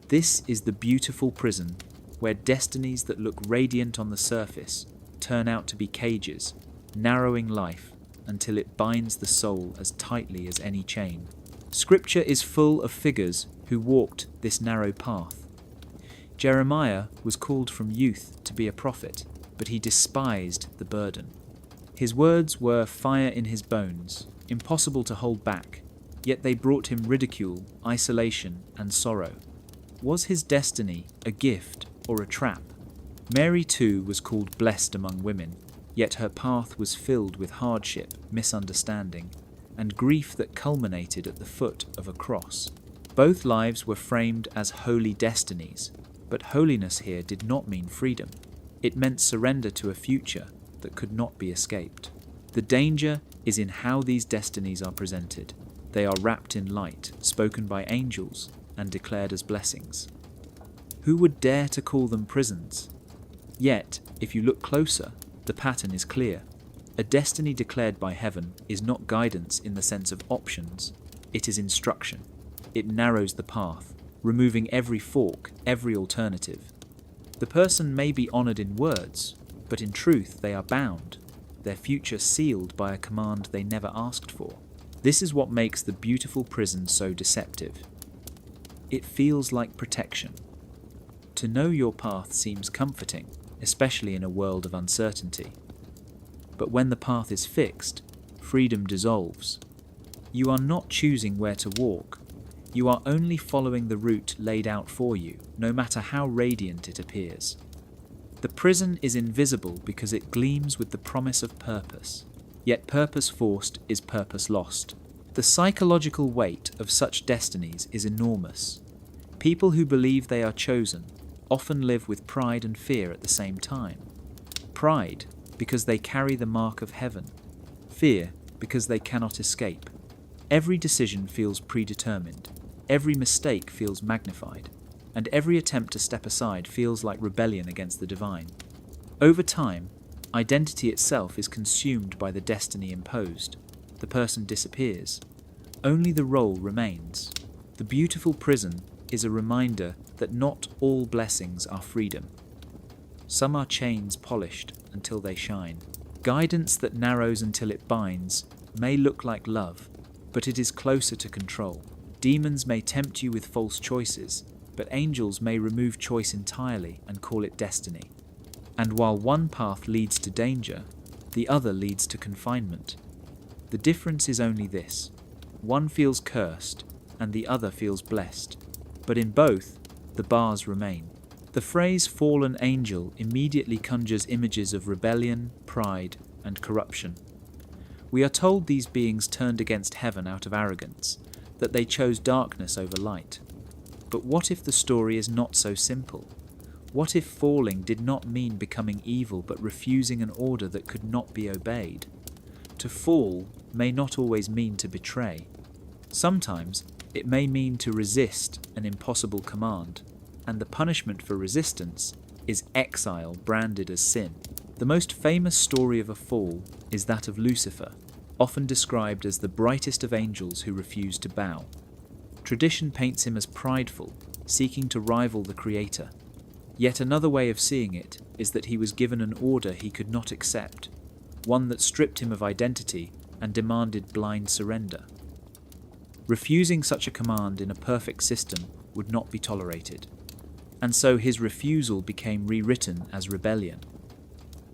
This is the beautiful prison where destinies that look radiant on the surface turn out to be cages, narrowing life until it binds the soul as tightly as any chain. Scripture is full of figures who walked this narrow path. Jeremiah was called from youth to be a prophet, but he despised the burden. His words were fire in his bones, impossible to hold back, yet they brought him ridicule, isolation, and sorrow. Was his destiny a gift or a trap? Mary too was called blessed among women, yet her path was filled with hardship, misunderstanding, and grief that culminated at the foot of a cross. Both lives were framed as holy destinies, but holiness here did not mean freedom. It meant surrender to a future that could not be escaped. The danger is in how these destinies are presented. They are wrapped in light, spoken by angels, and declared as blessings. Who would dare to call them prisons? Yet, if you look closer, the pattern is clear. A destiny declared by heaven is not guidance in the sense of options, it is instruction. It narrows the path, removing every fork, every alternative. The person may be honoured in words, but in truth they are bound, their future sealed by a command they never asked for. This is what makes the beautiful prison so deceptive. It feels like protection. To know your path seems comforting, especially in a world of uncertainty. But when the path is fixed, freedom dissolves. You are not choosing where to walk. You are only following the route laid out for you, no matter how radiant it appears. The prison is invisible because it gleams with the promise of purpose. Yet purpose forced is purpose lost. The psychological weight of such destinies is enormous. People who believe they are chosen often live with pride and fear at the same time. Pride, because they carry the mark of heaven. Fear, because they cannot escape. Every decision feels predetermined. Every mistake feels magnified. And every attempt to step aside feels like rebellion against the divine. Over time, identity itself is consumed by the destiny imposed. The person disappears. Only the role remains. The beautiful prison is a reminder that not all blessings are freedom. Some are chains polished until they shine. Guidance that narrows until it binds may look like love, but it is closer to control. Demons may tempt you with false choices, but angels may remove choice entirely and call it destiny. And while one path leads to danger, the other leads to confinement. The difference is only this: one feels cursed, and the other feels blessed. But in both, the bars remain. The phrase fallen angel immediately conjures images of rebellion, pride, and corruption. We are told these beings turned against heaven out of arrogance, that they chose darkness over light. But what if the story is not so simple? What if falling did not mean becoming evil but refusing an order that could not be obeyed? To fall may not always mean to betray. Sometimes it may mean to resist an impossible command, and the punishment for resistance is exile branded as sin. The most famous story of a fall is that of Lucifer, often described as the brightest of angels who refused to bow. Tradition paints him as prideful, seeking to rival the Creator. Yet another way of seeing it is that he was given an order he could not accept, one that stripped him of identity and demanded blind surrender. Refusing such a command in a perfect system would not be tolerated, and so his refusal became rewritten as rebellion.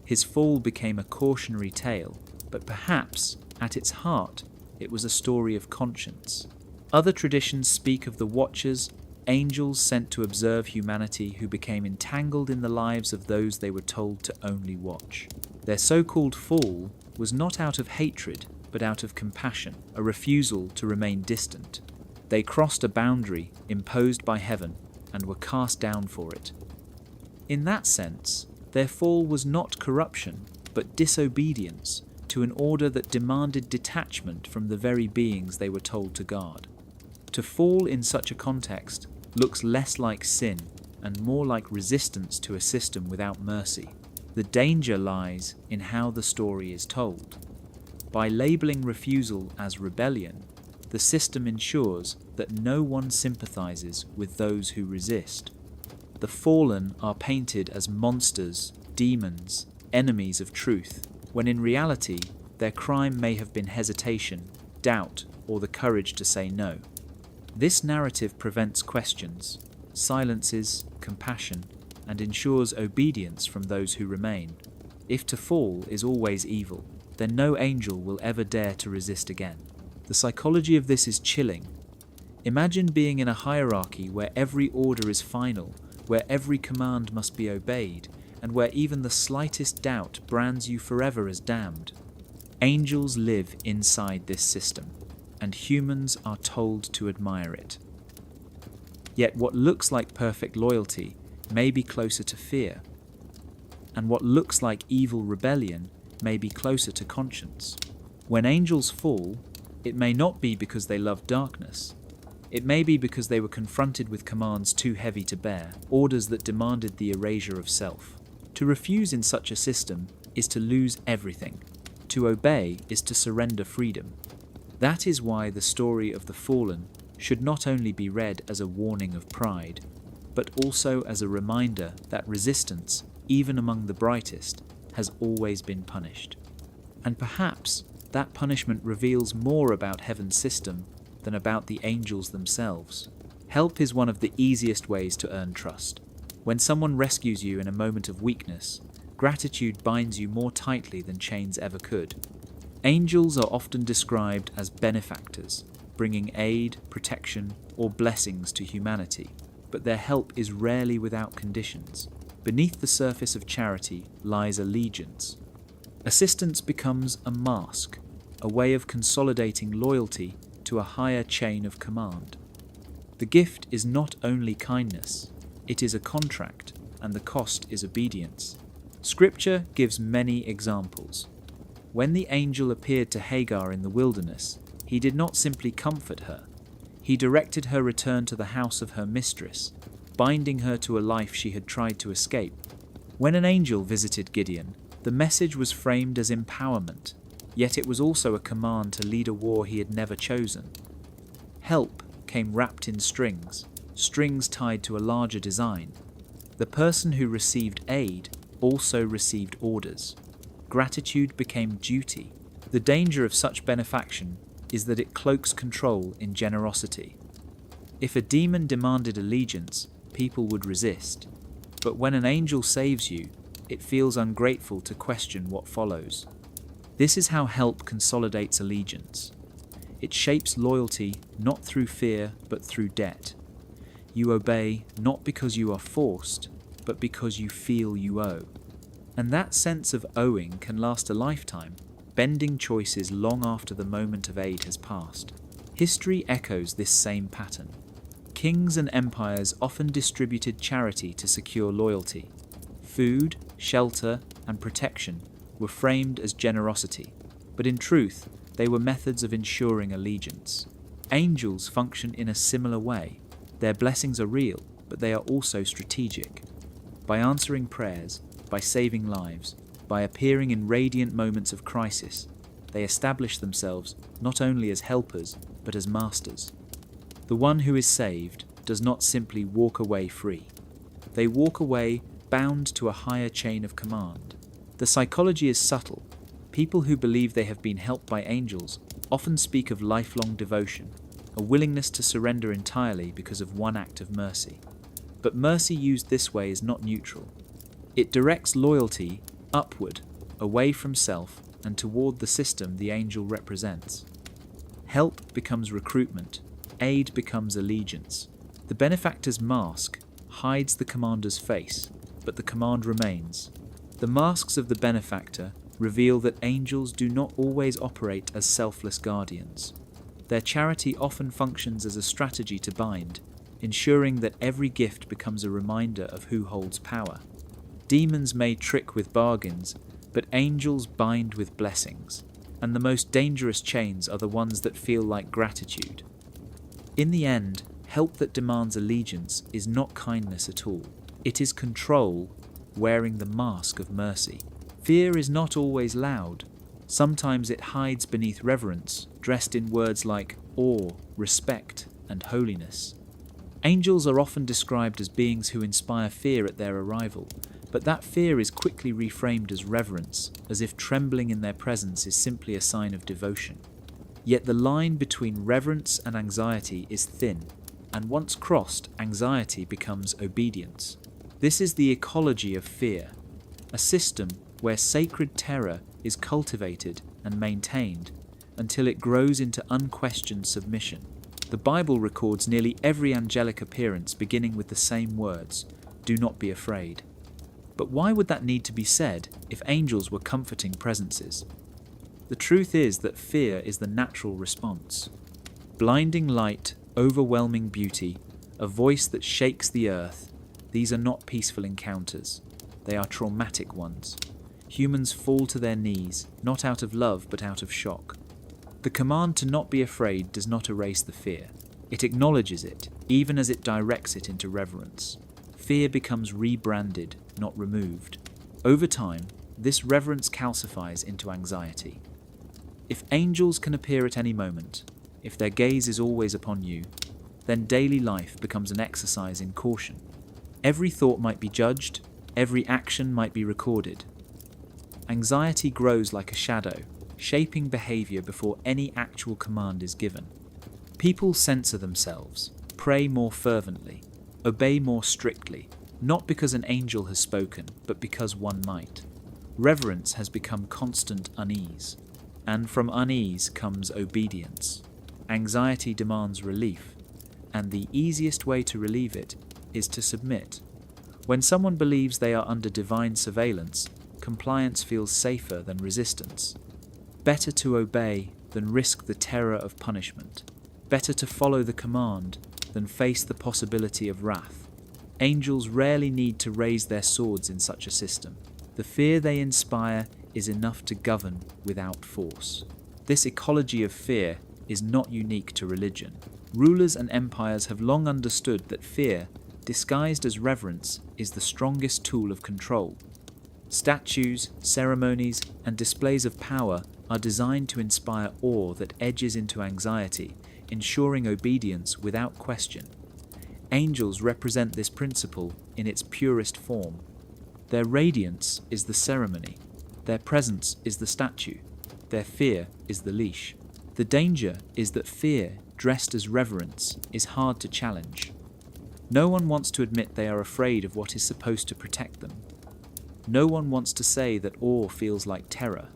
His fall became a cautionary tale, but perhaps, at its heart, it was a story of conscience. Other traditions speak of the Watchers, angels sent to observe humanity who became entangled in the lives of those they were told to only watch. Their so-called fall was not out of hatred, but out of compassion, a refusal to remain distant. They crossed a boundary imposed by heaven and were cast down for it. In that sense, their fall was not corruption, but disobedience to an order that demanded detachment from the very beings they were told to guard. To fall in such a context looks less like sin and more like resistance to a system without mercy. The danger lies in how the story is told. By labeling refusal as rebellion, the system ensures that no one sympathizes with those who resist. The fallen are painted as monsters, demons, enemies of truth, when in reality, their crime may have been hesitation, doubt, or the courage to say no. This narrative prevents questions, silences compassion, and ensures obedience from those who remain. If to fall is always evil, then no angel will ever dare to resist again. The psychology of this is chilling. Imagine being in a hierarchy where every order is final, where every command must be obeyed, and where even the slightest doubt brands you forever as damned. Angels live inside this system, and humans are told to admire it. Yet what looks like perfect loyalty may be closer to fear, and what looks like evil rebellion may be closer to conscience. When angels fall, it may not be because they love darkness. It may be because they were confronted with commands too heavy to bear, orders that demanded the erasure of self. To refuse in such a system is to lose everything. To obey is to surrender freedom. That is why the story of the fallen should not only be read as a warning of pride, but also as a reminder that resistance, even among the brightest, has always been punished. And perhaps that punishment reveals more about heaven's system than about the angels themselves. Help is one of the easiest ways to earn trust. When someone rescues you in a moment of weakness, gratitude binds you more tightly than chains ever could. Angels are often described as benefactors, bringing aid, protection, or blessings to humanity, but their help is rarely without conditions. Beneath the surface of charity lies allegiance. Assistance becomes a mask, a way of consolidating loyalty to a higher chain of command. The gift is not only kindness, it is a contract, and the cost is obedience. Scripture gives many examples. When the angel appeared to Hagar in the wilderness, he did not simply comfort her. He directed her return to the house of her mistress, binding her to a life she had tried to escape. When an angel visited Gideon, the message was framed as empowerment, yet it was also a command to lead a war he had never chosen. Help came wrapped in strings tied to a larger design. The person who received aid also received orders. Gratitude became duty. The danger of such benefaction is that it cloaks control in generosity. If a demon demanded allegiance, people would resist. But when an angel saves you, it feels ungrateful to question what follows. This is how help consolidates allegiance. It shapes loyalty not through fear but through debt. You obey not because you are forced, but because you feel you owe. And that sense of owing can last a lifetime, bending choices long after the moment of aid has passed. History echoes this same pattern. Kings and empires often distributed charity to secure loyalty. Food, shelter, and protection were framed as generosity, but in truth, they were methods of ensuring allegiance. Angels function in a similar way. Their blessings are real, but they are also strategic. By answering prayers, by saving lives, by appearing in radiant moments of crisis, they establish themselves not only as helpers, but as masters. The one who is saved does not simply walk away free. They walk away bound to a higher chain of command. The psychology is subtle. People who believe they have been helped by angels often speak of lifelong devotion, a willingness to surrender entirely because of one act of mercy. But mercy used this way is not neutral. It directs loyalty upward, away from self, and toward the system the angel represents. Help becomes recruitment, aid becomes allegiance. The benefactor's mask hides the commander's face, but the command remains. The masks of the benefactor reveal that angels do not always operate as selfless guardians. Their charity often functions as a strategy to bind, ensuring that every gift becomes a reminder of who holds power. Demons may trick with bargains, but angels bind with blessings, and the most dangerous chains are the ones that feel like gratitude. In the end, help that demands allegiance is not kindness at all. It is control wearing the mask of mercy. Fear is not always loud. Sometimes it hides beneath reverence, dressed in words like awe, respect, and holiness. Angels are often described as beings who inspire fear at their arrival, but that fear is quickly reframed as reverence, as if trembling in their presence is simply a sign of devotion. Yet the line between reverence and anxiety is thin, and once crossed, anxiety becomes obedience. This is the ecology of fear, a system where sacred terror is cultivated and maintained until it grows into unquestioned submission. The Bible records nearly every angelic appearance beginning with the same words, "Do not be afraid." But why would that need to be said if angels were comforting presences? The truth is that fear is the natural response. Blinding light, overwhelming beauty, a voice that shakes the earth, these are not peaceful encounters. They are traumatic ones. Humans fall to their knees, not out of love but out of shock. The command to not be afraid does not erase the fear. It acknowledges it, even as it directs it into reverence. Fear becomes rebranded, not removed. Over time, this reverence calcifies into anxiety. If angels can appear at any moment, if their gaze is always upon you, then daily life becomes an exercise in caution. Every thought might be judged, every action might be recorded. Anxiety grows like a shadow, shaping behavior before any actual command is given. People censor themselves, pray more fervently, obey more strictly, not because an angel has spoken, but because one might. Reverence has become constant unease, and from unease comes obedience. Anxiety demands relief, and the easiest way to relieve it is to submit. When someone believes they are under divine surveillance, compliance feels safer than resistance. Better to obey than risk the terror of punishment. Better to follow the command than face the possibility of wrath. Angels rarely need to raise their swords in such a system. The fear they inspire is enough to govern without force. This ecology of fear is not unique to religion. Rulers and empires have long understood that fear, disguised as reverence, is the strongest tool of control. Statues, ceremonies, and displays of power are designed to inspire awe that edges into anxiety, ensuring obedience without question. Angels represent this principle in its purest form. Their radiance is the ceremony, their presence is the statue, their fear is the leash. The danger is that fear, dressed as reverence, is hard to challenge. No one wants to admit they are afraid of what is supposed to protect them. No one wants to say that awe feels like terror.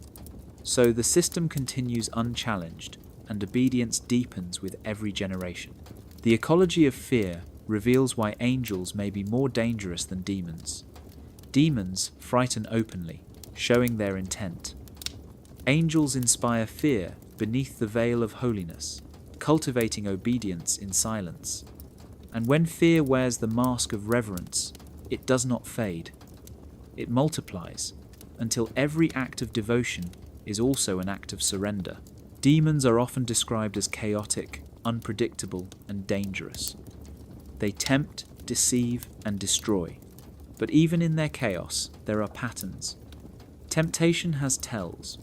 So the system continues unchallenged, and obedience deepens with every generation. The ecology of fear reveals why angels may be more dangerous than demons. Demons frighten openly, showing their intent. Angels inspire fear beneath the veil of holiness, cultivating obedience in silence. And when fear wears the mask of reverence, it does not fade. It multiplies, until every act of devotion is also an act of surrender. Demons are often described as chaotic, unpredictable, and dangerous. They tempt, deceive, and destroy. But even in their chaos, there are patterns. Temptation has tells.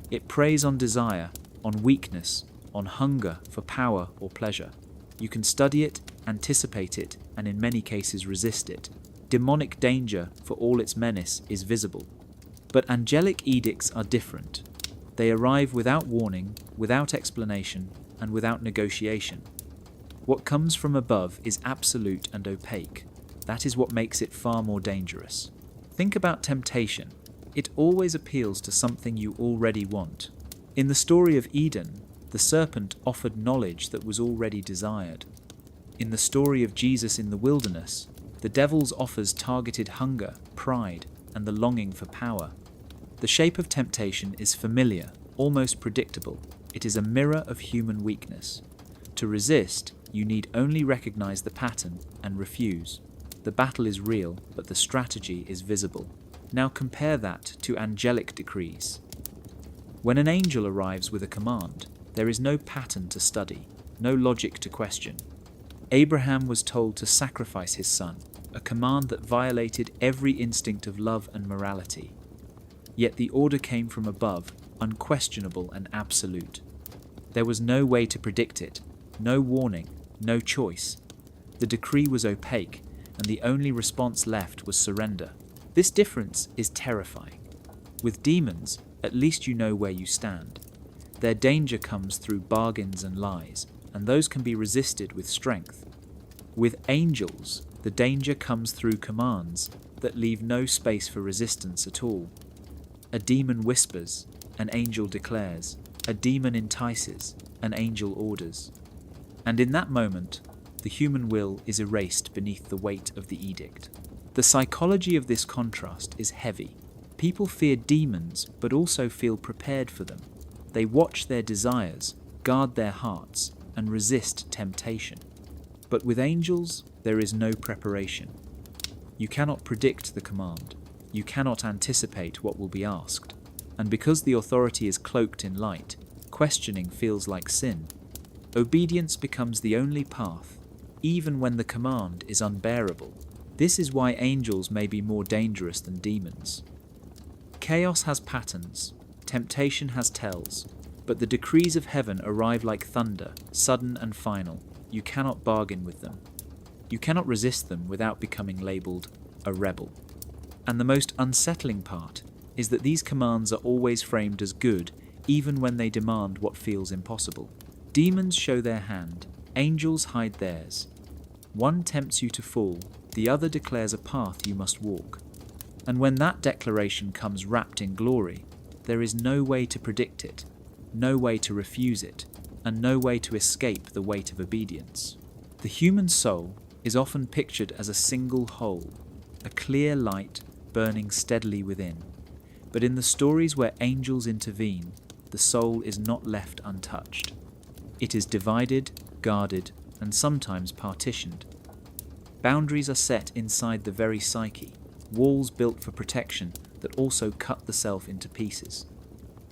It preys on desire, on weakness, on hunger for power or pleasure. You can study it, anticipate it, and in many cases resist it. Demonic danger, for all its menace, is visible. But angelic edicts are different. They arrive without warning, without explanation, and without negotiation. What comes from above is absolute and opaque. That is what makes it far more dangerous. Think about temptation. It always appeals to something you already want. In the story of Eden, the serpent offered knowledge that was already desired. In the story of Jesus in the wilderness, the devil's offers targeted hunger, pride, and the longing for power. The shape of temptation is familiar, almost predictable. It is a mirror of human weakness. To resist, you need only recognize the pattern and refuse. The battle is real, but the strategy is visible. Now compare that to angelic decrees. When an angel arrives with a command, there is no pattern to study, no logic to question. Abraham was told to sacrifice his son. a command that violated every instinct of love and morality. Yet the order came from above, unquestionable and absolute. There was no way to predict it, no warning, no choice. The decree was opaque, and the only response left was surrender. This difference is terrifying. With demons, at least you know where you stand. Their danger comes through bargains and lies, and those can be resisted with strength. With angels, the danger comes through commands that leave no space for resistance at all. A demon whispers, an angel declares. A demon entices, an angel orders. And in that moment, the human will is erased beneath the weight of the edict. The psychology of this contrast is heavy. People fear demons, but also feel prepared for them. They watch their desires, guard their hearts, and resist temptation. But with angels, there is no preparation. You cannot predict the command. You cannot anticipate what will be asked. And because the authority is cloaked in light, questioning feels like sin. Obedience becomes the only path, even when the command is unbearable. This is why angels may be more dangerous than demons. Chaos has patterns, temptation has tells, but the decrees of heaven arrive like thunder, sudden and final. You cannot bargain with them. You cannot resist them without becoming labelled a rebel. And the most unsettling part is that these commands are always framed as good, even when they demand what feels impossible. Demons show their hand, angels hide theirs. One tempts you to fall, the other declares a path you must walk. And when that declaration comes wrapped in glory, there is no way to predict it, no way to refuse it, and no way to escape the weight of obedience. The human soul is often pictured as a single whole, a clear light burning steadily within. But in the stories where angels intervene, the soul is not left untouched. It is divided, guarded, and sometimes partitioned. Boundaries are set inside the very psyche, walls built for protection that also cut the self into pieces.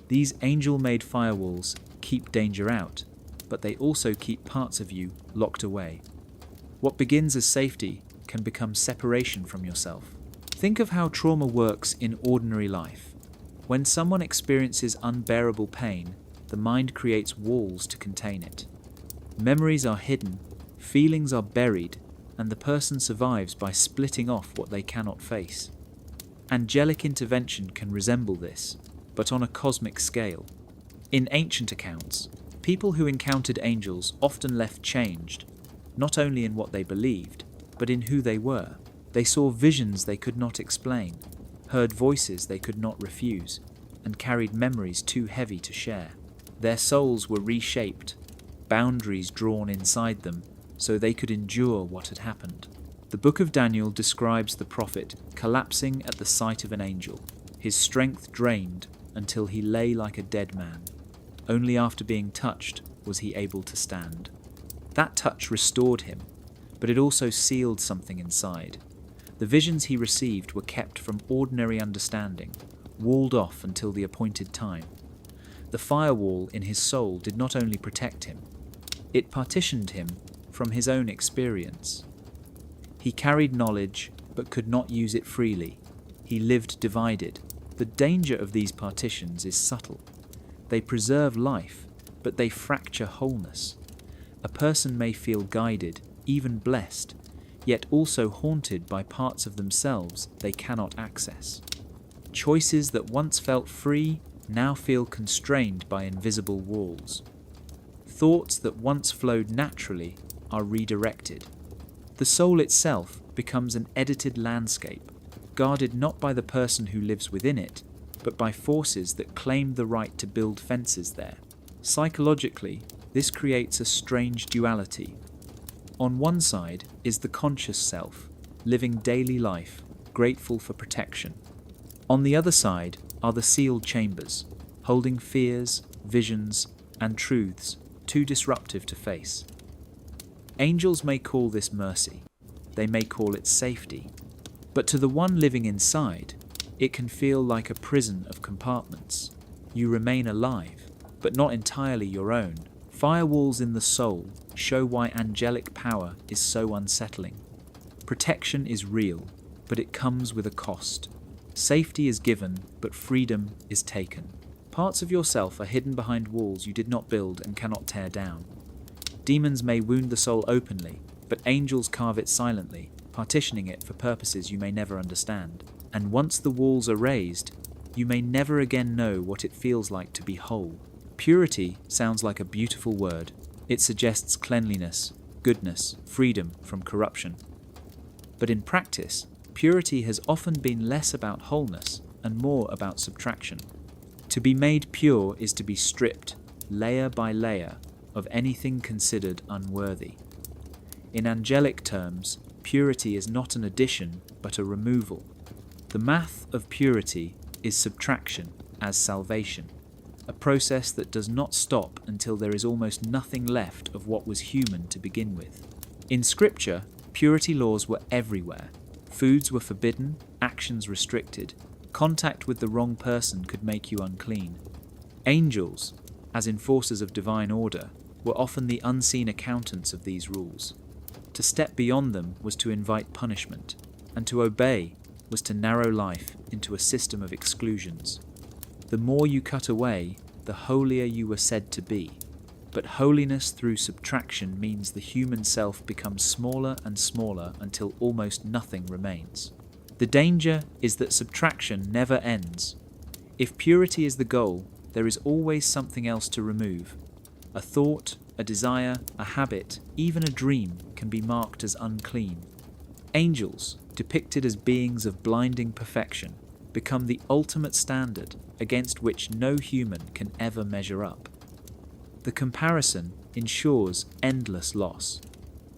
These angel-made firewalls keep danger out, but they also keep parts of you locked away. What begins as safety can become separation from yourself. Think of how trauma works in ordinary life. When someone experiences unbearable pain, the mind creates walls to contain it. Memories are hidden, feelings are buried, and the person survives by splitting off what they cannot face. Angelic intervention can resemble this, but on a cosmic scale. In ancient accounts, people who encountered angels often left changed, not only in what they believed, but in who they were. They saw visions they could not explain, heard voices they could not refuse, and carried memories too heavy to share. Their souls were reshaped, boundaries drawn inside them, so they could endure what had happened. The book of Daniel describes the prophet collapsing at the sight of an angel, his strength drained until he lay like a dead man. Only after being touched was he able to stand. That touch restored him, but it also sealed something inside. The visions he received were kept from ordinary understanding, walled off until the appointed time. The firewall in his soul did not only protect him, it partitioned him from his own experience. He carried knowledge, but could not use it freely. He lived divided. The danger of these partitions is subtle. They preserve life, but they fracture wholeness. A person may feel guided, even blessed, yet also haunted by parts of themselves they cannot access. Choices that once felt free now feel constrained by invisible walls. Thoughts that once flowed naturally are redirected. The soul itself becomes an edited landscape, guarded not by the person who lives within it, but by forces that claim the right to build fences there. Psychologically, this creates a strange duality. On one side is the conscious self, living daily life, grateful for protection. On the other side are the sealed chambers, holding fears, visions, and truths too disruptive to face. Angels may call this mercy, they may call it safety, but to the one living inside, it can feel like a prison of compartments. You remain alive, but not entirely your own. Firewalls in the soul show why angelic power is so unsettling. Protection is real, but it comes with a cost. Safety is given, but freedom is taken. Parts of yourself are hidden behind walls you did not build and cannot tear down. Demons may wound the soul openly, but angels carve it silently, partitioning it for purposes you may never understand. And once the walls are raised, you may never again know what it feels like to be whole. Purity sounds like a beautiful word. It suggests cleanliness, goodness, freedom from corruption. But in practice, purity has often been less about wholeness and more about subtraction. To be made pure is to be stripped, layer by layer, of anything considered unworthy. In angelic terms, purity is not an addition, but a removal. The math of purity is subtraction as salvation, a process that does not stop until there is almost nothing left of what was human to begin with. In Scripture, purity laws were everywhere. Foods were forbidden, actions restricted. Contact with the wrong person could make you unclean. Angels, as enforcers of divine order, were often the unseen accountants of these rules. To step beyond them was to invite punishment, and to obey was to narrow life into a system of exclusions. The more you cut away, the holier you were said to be. But holiness through subtraction means the human self becomes smaller and smaller until almost nothing remains. The danger is that subtraction never ends. If purity is the goal, there is always something else to remove. A thought, a desire, a habit, even a dream can be marked as unclean. Angels, depicted as beings of blinding perfection, become the ultimate standard against which no human can ever measure up. The comparison ensures endless loss.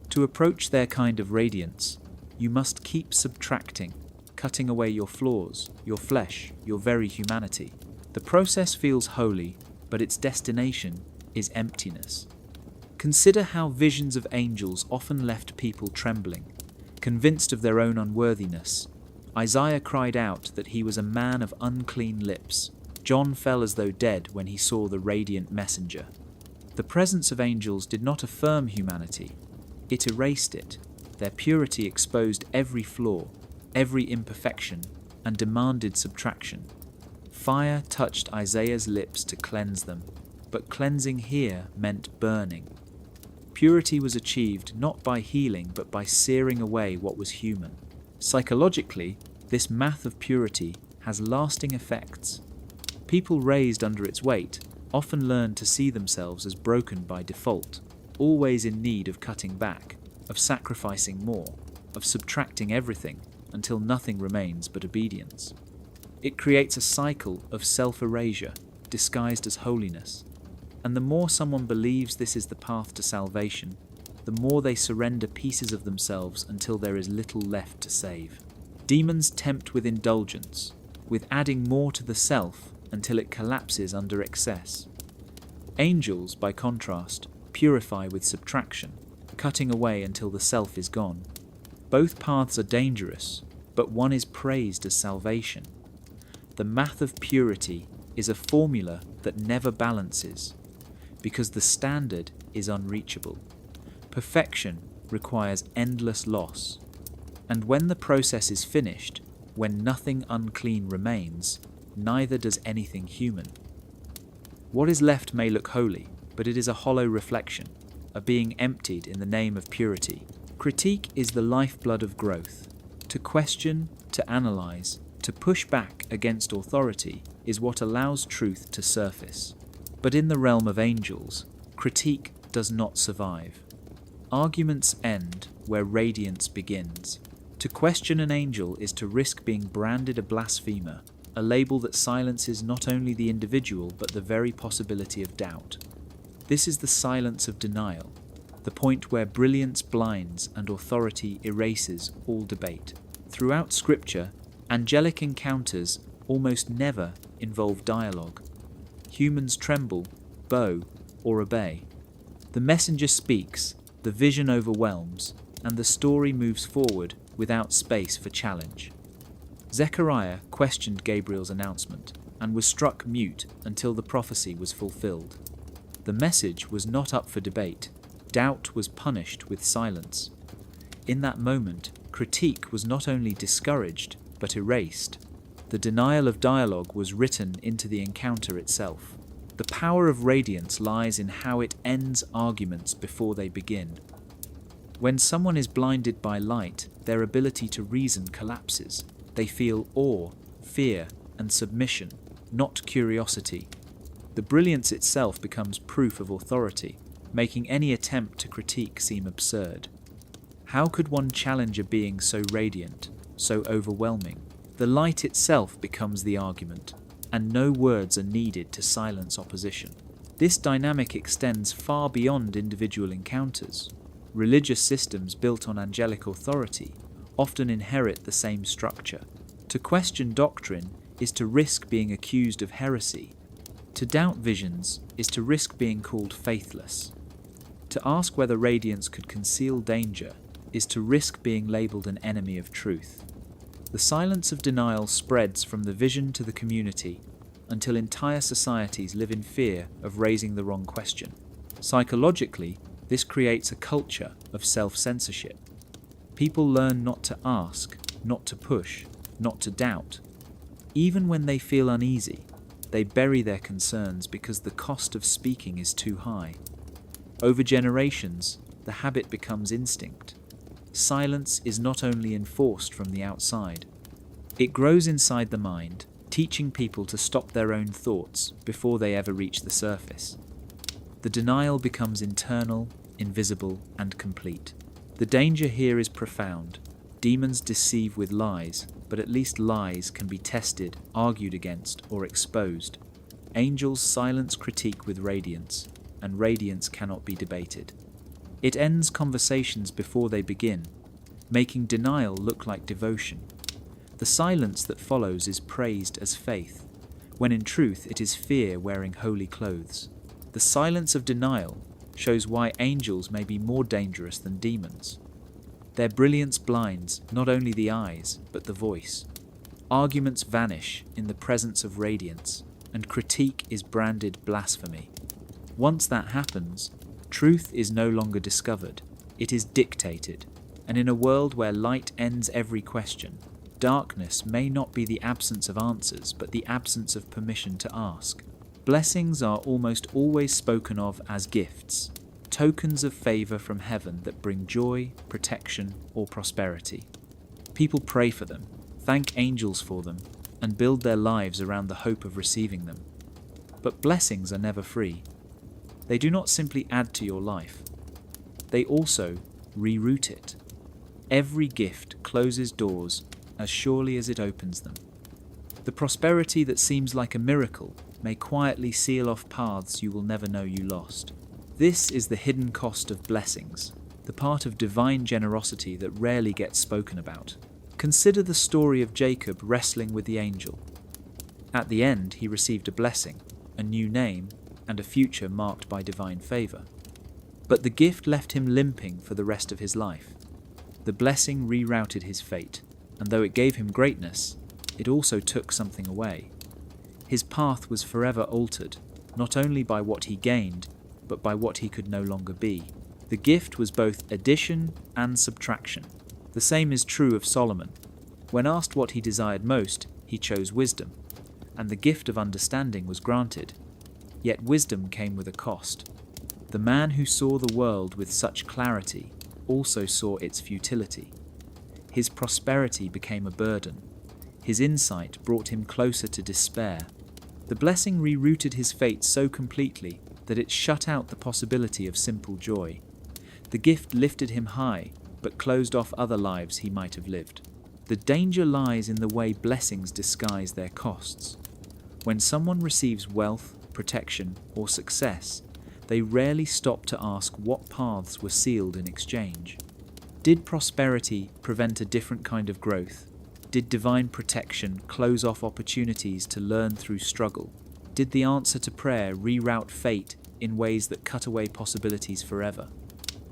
To approach their kind of radiance, you must keep subtracting, cutting away your flaws, your flesh, your very humanity. The process feels holy, but its destination is emptiness. Consider how visions of angels often left people trembling, convinced of their own unworthiness. Isaiah cried out that he was a man of unclean lips. John fell as though dead when he saw the radiant messenger. The presence of angels did not affirm humanity, it erased it. Their purity exposed every flaw, every imperfection, and demanded subtraction. Fire touched Isaiah's lips to cleanse them, but cleansing here meant burning. Purity was achieved not by healing but by searing away what was human. Psychologically, this math of purity has lasting effects. People raised under its weight often learn to see themselves as broken by default, always in need of cutting back, of sacrificing more, of subtracting everything until nothing remains but obedience. It creates a cycle of self-erasure disguised as holiness. And the more someone believes this is the path to salvation, the more they surrender pieces of themselves until there is little left to save. Demons tempt with indulgence, with adding more to the self until it collapses under excess. Angels, by contrast, purify with subtraction, cutting away until the self is gone. Both paths are dangerous, but one is praised as salvation. The math of purity is a formula that never balances, because the standard is unreachable. Perfection requires endless loss, and when the process is finished, when nothing unclean remains, neither does anything human. What is left may look holy, but it is a hollow reflection, a being emptied in the name of purity. Critique is the lifeblood of growth. To question, to analyze, to push back against authority is what allows truth to surface. But in the realm of angels, critique does not survive. Arguments end where radiance begins. To question an angel is to risk being branded a blasphemer, a label that silences not only the individual but the very possibility of doubt. This is the silence of denial, the point where brilliance blinds and authority erases all debate. Throughout Scripture, angelic encounters almost never involve dialogue. Humans tremble, bow, or obey. The messenger speaks, the vision overwhelms, and the story moves forward without space for challenge. Zechariah questioned Gabriel's announcement and was struck mute until the prophecy was fulfilled. The message was not up for debate. Doubt was punished with silence. In that moment, critique was not only discouraged, but erased. The denial of dialogue was written into the encounter itself. The power of radiance lies in how it ends arguments before they begin. When someone is blinded by light, their ability to reason collapses. They feel awe, fear, and submission, not curiosity. The brilliance itself becomes proof of authority, making any attempt to critique seem absurd. How could one challenge a being so radiant, so overwhelming? The light itself becomes the argument, and no words are needed to silence opposition. This dynamic extends far beyond individual encounters. Religious systems built on angelic authority often inherit the same structure. To question doctrine is to risk being accused of heresy. To doubt visions is to risk being called faithless. To ask whether radiance could conceal danger is to risk being labelled an enemy of truth. The silence of denial spreads from the vision to the community until entire societies live in fear of raising the wrong question. Psychologically, this creates a culture of self-censorship. People learn not to ask, not to push, not to doubt. Even when they feel uneasy, they bury their concerns because the cost of speaking is too high. Over generations, the habit becomes instinct. Silence is not only enforced from the outside, it grows inside the mind, teaching people to stop their own thoughts before they ever reach the surface. The denial becomes internal, invisible, and complete. The danger here is profound. Demons deceive with lies, but at least lies can be tested, argued against, or exposed. Angels silence critique with radiance, and radiance cannot be debated. It ends conversations before they begin, making denial look like devotion. The silence that follows is praised as faith, when in truth it is fear wearing holy clothes. The silence of denial shows why angels may be more dangerous than demons. Their brilliance blinds not only the eyes, but the voice. Arguments vanish in the presence of radiance, and critique is branded blasphemy. Once that happens, truth is no longer discovered, it is dictated, and in a world where light ends every question, darkness may not be the absence of answers, but the absence of permission to ask. Blessings are almost always spoken of as gifts, tokens of favor from heaven that bring joy, protection, or prosperity. People pray for them, thank angels for them, and build their lives around the hope of receiving them. But blessings are never free. They do not simply add to your life. They also reroute it. Every gift closes doors as surely as it opens them. The prosperity that seems like a miracle may quietly seal off paths you will never know you lost. This is the hidden cost of blessings, the part of divine generosity that rarely gets spoken about. Consider the story of Jacob wrestling with the angel. At the end, he received a blessing, a new name, and a future marked by divine favor. But the gift left him limping for the rest of his life. The blessing rerouted his fate, and though it gave him greatness, it also took something away. His path was forever altered, not only by what he gained, but by what he could no longer be. The gift was both addition and subtraction. The same is true of Solomon. When asked what he desired most, he chose wisdom, and the gift of understanding was granted. Yet wisdom came with a cost. The man who saw the world with such clarity also saw its futility. His prosperity became a burden. His insight brought him closer to despair. The blessing rerouted his fate so completely that it shut out the possibility of simple joy. The gift lifted him high, but closed off other lives he might have lived. The danger lies in the way blessings disguise their costs. When someone receives wealth, protection, or success, they rarely stop to ask what paths were sealed in exchange. Did prosperity prevent a different kind of growth? Did divine protection close off opportunities to learn through struggle? Did the answer to prayer reroute fate in ways that cut away possibilities forever?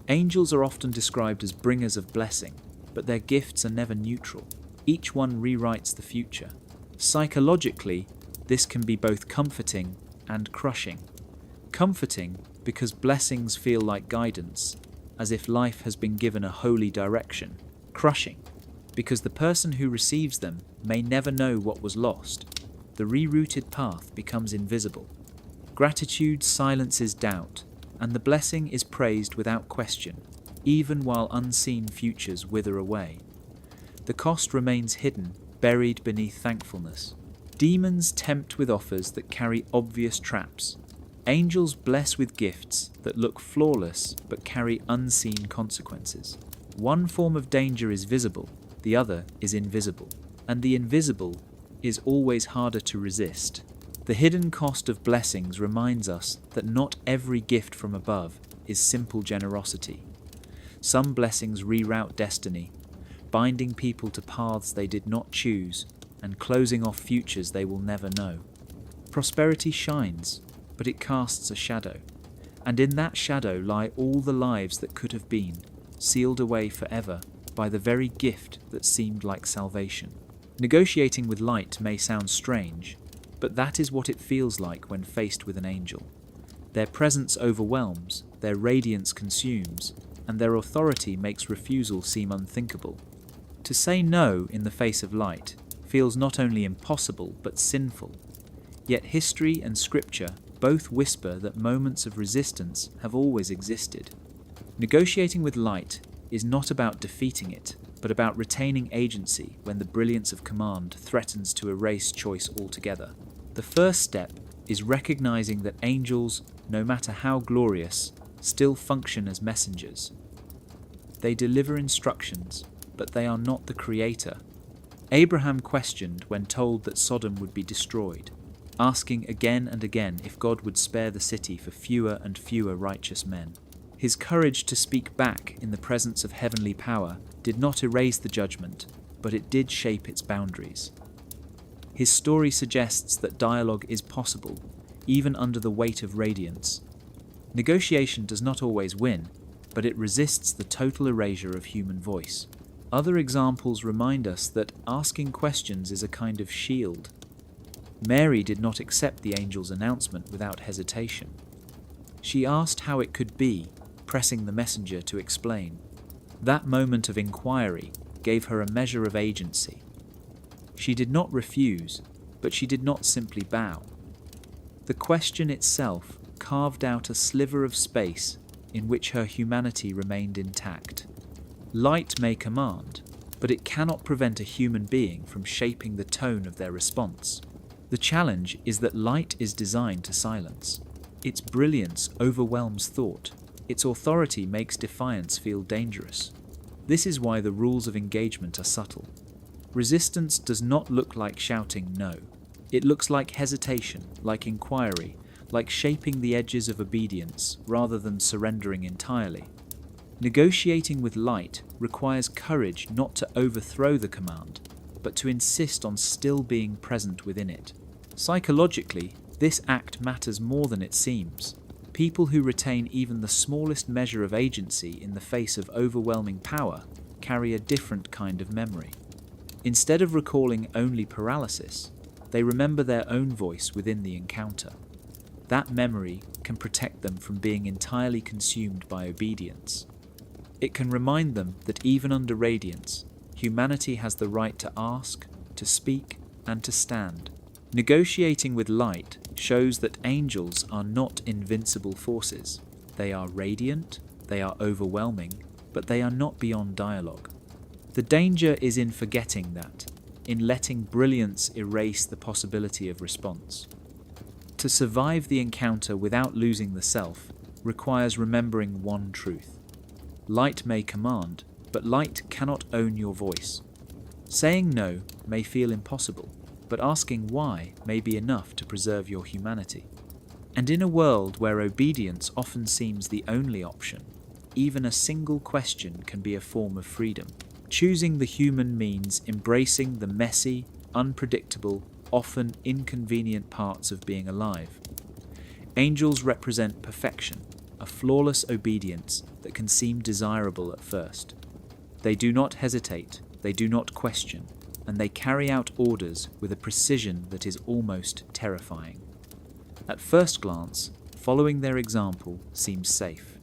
Angels are often described as bringers of blessing, but their gifts are never neutral. Each one rewrites the future. Psychologically, this can be both comforting and crushing. Comforting because blessings feel like guidance, as if life has been given a holy direction. Crushing because the person who receives them may never know what was lost. The rerouted path becomes invisible. Gratitude silences doubt, and the blessing is praised without question, even while unseen futures wither away. The cost remains hidden, buried beneath thankfulness. Demons tempt with offers that carry obvious traps. Angels bless with gifts that look flawless but carry unseen consequences. One form of danger is visible, the other is invisible, and the invisible is always harder to resist. The hidden cost of blessings reminds us that not every gift from above is simple generosity. Some blessings reroute destiny, binding people to paths they did not choose and closing off futures they will never know. Prosperity shines, but it casts a shadow, and in that shadow lie all the lives that could have been, sealed away forever by the very gift that seemed like salvation. Negotiating with light may sound strange, but that is what it feels like when faced with an angel. Their presence overwhelms, their radiance consumes, and their authority makes refusal seem unthinkable. To say no in the face of light feels not only impossible but sinful. Yet history and scripture both whisper that moments of resistance have always existed. Negotiating with light is not about defeating it, but about retaining agency when the brilliance of command threatens to erase choice altogether. The first step is recognizing that angels, no matter how glorious, still function as messengers. They deliver instructions, but they are not the creator. Abraham questioned when told that Sodom would be destroyed, asking again and again if God would spare the city for fewer and fewer righteous men. His courage to speak back in the presence of heavenly power did not erase the judgment, but it did shape its boundaries. His story suggests that dialogue is possible, even under the weight of radiance. Negotiation does not always win, but it resists the total erasure of human voice. Other examples remind us that asking questions is a kind of shield. Mary did not accept the angel's announcement without hesitation. She asked how it could be, pressing the messenger to explain. That moment of inquiry gave her a measure of agency. She did not refuse, but she did not simply bow. The question itself carved out a sliver of space in which her humanity remained intact. Light may command, but it cannot prevent a human being from shaping the tone of their response. The challenge is that light is designed to silence. Its brilliance overwhelms thought. Its authority makes defiance feel dangerous. This is why the rules of engagement are subtle. Resistance does not look like shouting no. It looks like hesitation, like inquiry, like shaping the edges of obedience rather than surrendering entirely. Negotiating with light requires courage not to overthrow the command, but to insist on still being present within it. Psychologically, this act matters more than it seems. People who retain even the smallest measure of agency in the face of overwhelming power carry a different kind of memory. Instead of recalling only paralysis, they remember their own voice within the encounter. That memory can protect them from being entirely consumed by obedience. It can remind them that even under radiance, humanity has the right to ask, to speak, and to stand. Negotiating with light shows that angels are not invincible forces. They are radiant, they are overwhelming, but they are not beyond dialogue. The danger is in forgetting that, in letting brilliance erase the possibility of response. To survive the encounter without losing the self requires remembering one truth. Light may command, but light cannot own your voice. Saying no may feel impossible, but asking why may be enough to preserve your humanity. And in a world where obedience often seems the only option, even a single question can be a form of freedom. Choosing the human means embracing the messy, unpredictable, often inconvenient parts of being alive. Angels represent perfection, a flawless obedience that can seem desirable at first. They do not hesitate, they do not question, and they carry out orders with a precision that is almost terrifying. At first glance, following their example seems safe.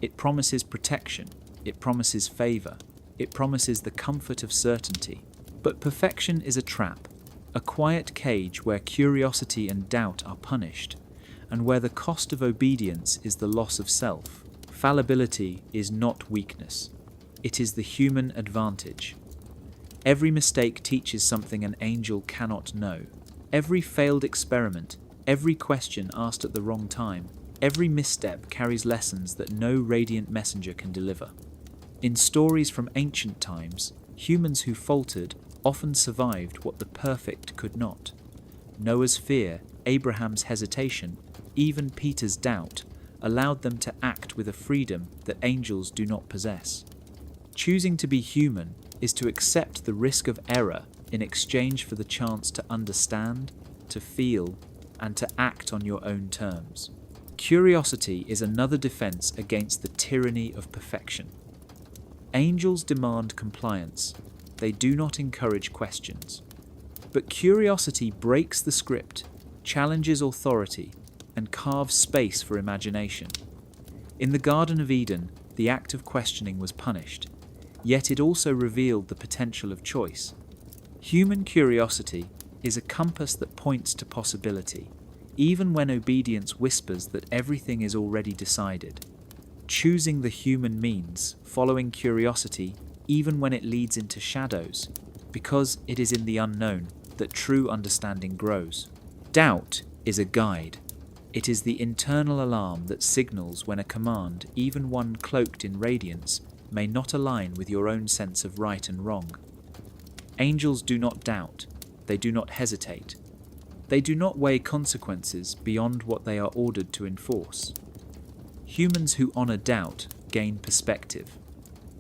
It promises protection, it promises favor, It promises the comfort of certainty. But perfection is a trap, a quiet cage where curiosity and doubt are punished, and where the cost of obedience is the loss of self. Fallibility is not weakness. It is the human advantage. Every mistake teaches something an angel cannot know. Every failed experiment, every question asked at the wrong time, every misstep carries lessons that no radiant messenger can deliver. In stories from ancient times, humans who faltered often survived what the perfect could not. Noah's fear, Abraham's hesitation, even Peter's doubt allowed them to act with a freedom that angels do not possess. Choosing to be human is to accept the risk of error in exchange for the chance to understand, to feel, and to act on your own terms. Curiosity is another defense against the tyranny of perfection. Angels demand compliance. They do not encourage questions. But curiosity breaks the script, challenges authority, and carves space for imagination. In the Garden of Eden, the act of questioning was punished, yet it also revealed the potential of choice. Human curiosity is a compass that points to possibility, even when obedience whispers that everything is already decided. Choosing the human means following curiosity even when it leads into shadows, because it is in the unknown that true understanding grows. Doubt is a guide. It is the internal alarm that signals when a command, even one cloaked in radiance, may not align with your own sense of right and wrong. Angels do not doubt. They do not hesitate. They do not weigh consequences beyond what they are ordered to enforce. Humans who honor doubt gain perspective.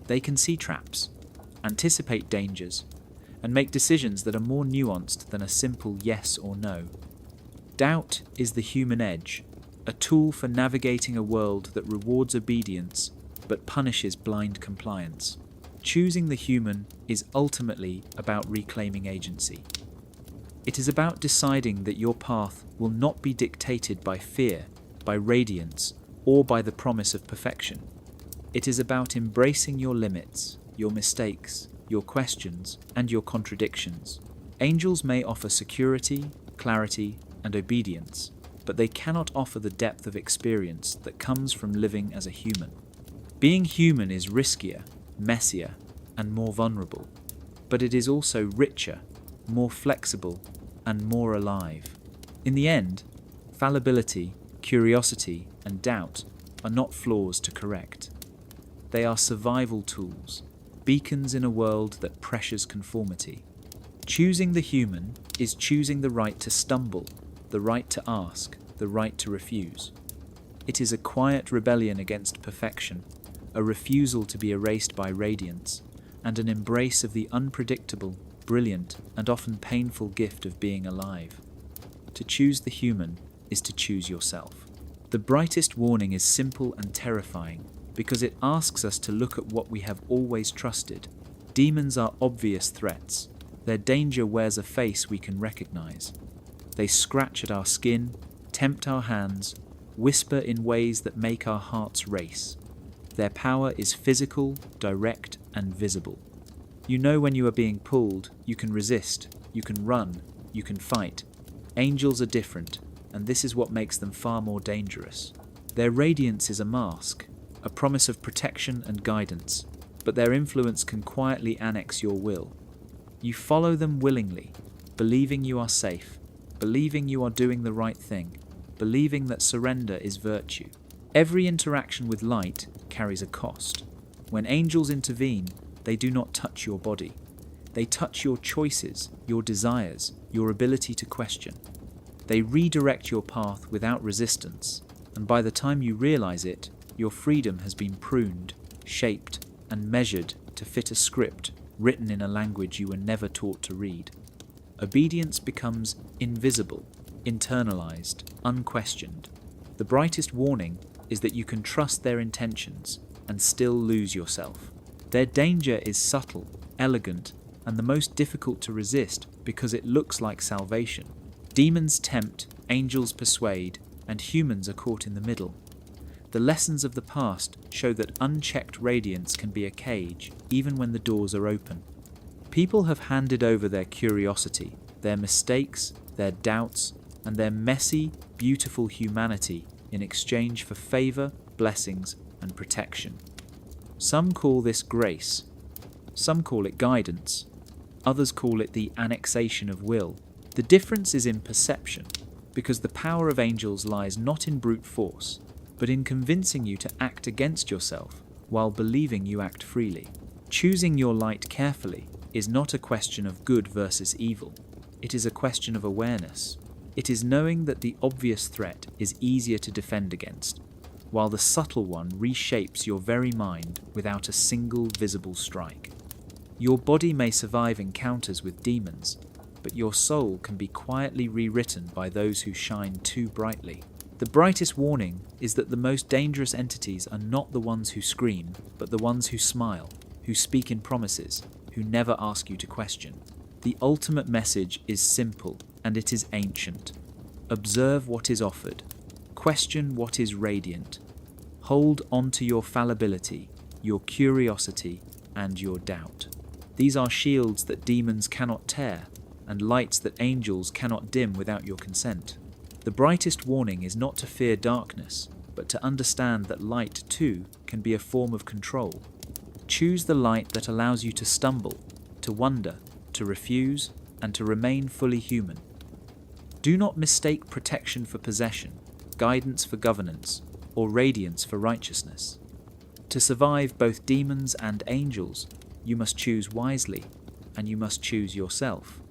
They can see traps, anticipate dangers, and make decisions that are more nuanced than a simple yes or no. Doubt is the human edge, a tool for navigating a world that rewards obedience but punishes blind compliance. Choosing the human is ultimately about reclaiming agency. It is about deciding that your path will not be dictated by fear, by radiance, or by the promise of perfection. It is about embracing your limits, your mistakes, your questions, and your contradictions. Angels may offer security, clarity, and obedience, but they cannot offer the depth of experience that comes from living as a human. Being human is riskier, messier, and more vulnerable, but it is also richer, more flexible, and more alive. In the end, fallibility, curiosity, and doubt are not flaws to correct. They are survival tools, beacons in a world that pressures conformity. Choosing the human is choosing the right to stumble, the right to ask, the right to refuse. It is a quiet rebellion against perfection, a refusal to be erased by radiance, and an embrace of the unpredictable, brilliant, and often painful gift of being alive. To choose the human is to choose yourself. The brightest warning is simple and terrifying because it asks us to look at what we have always trusted. Demons are obvious threats. Their danger wears a face we can recognize. They scratch at our skin, tempt our hands, whisper in ways that make our hearts race. Their power is physical, direct, and visible. You know when you are being pulled, you can resist, you can run, you can fight. Angels are different, and this is what makes them far more dangerous. Their radiance is a mask, a promise of protection and guidance, but their influence can quietly annex your will. You follow them willingly, believing you are safe, believing you are doing the right thing, believing that surrender is virtue. Every interaction with light carries a cost. When angels intervene, they do not touch your body. They touch your choices, your desires, your ability to question. They redirect your path without resistance, and by the time you realize it, your freedom has been pruned, shaped, and measured to fit a script written in a language you were never taught to read. Obedience becomes invisible, internalized, unquestioned. The brightest warning is that you can trust their intentions and still lose yourself. Their danger is subtle, elegant, and the most difficult to resist because it looks like salvation. Demons tempt, angels persuade, and humans are caught in the middle. The lessons of the past show that unchecked radiance can be a cage, even when the doors are open. People have handed over their curiosity, their mistakes, their doubts, and their messy, beautiful humanity in exchange for favor, blessings, and protection. Some call this grace. Some call it guidance. Others call it the annexation of will. The difference is in perception, because the power of angels lies not in brute force, but in convincing you to act against yourself while believing you act freely. Choosing your light carefully is not a question of good versus evil. It is a question of awareness. It is knowing that the obvious threat is easier to defend against, while the subtle one reshapes your very mind without a single visible strike. Your body may survive encounters with demons, but your soul can be quietly rewritten by those who shine too brightly. The brightest warning is that the most dangerous entities are not the ones who scream, but the ones who smile, who speak in promises, who never ask you to question. The ultimate message is simple, and it is ancient. Observe what is offered. Question what is radiant. Hold on to your fallibility, your curiosity, and your doubt. These are shields that demons cannot tear, and lights that angels cannot dim without your consent. The brightest warning is not to fear darkness, but to understand that light, too, can be a form of control. Choose the light that allows you to stumble, to wonder, to refuse, and to remain fully human. Do not mistake protection for possession, guidance for governance, or radiance for righteousness. To survive both demons and angels, you must choose wisely, and you must choose yourself.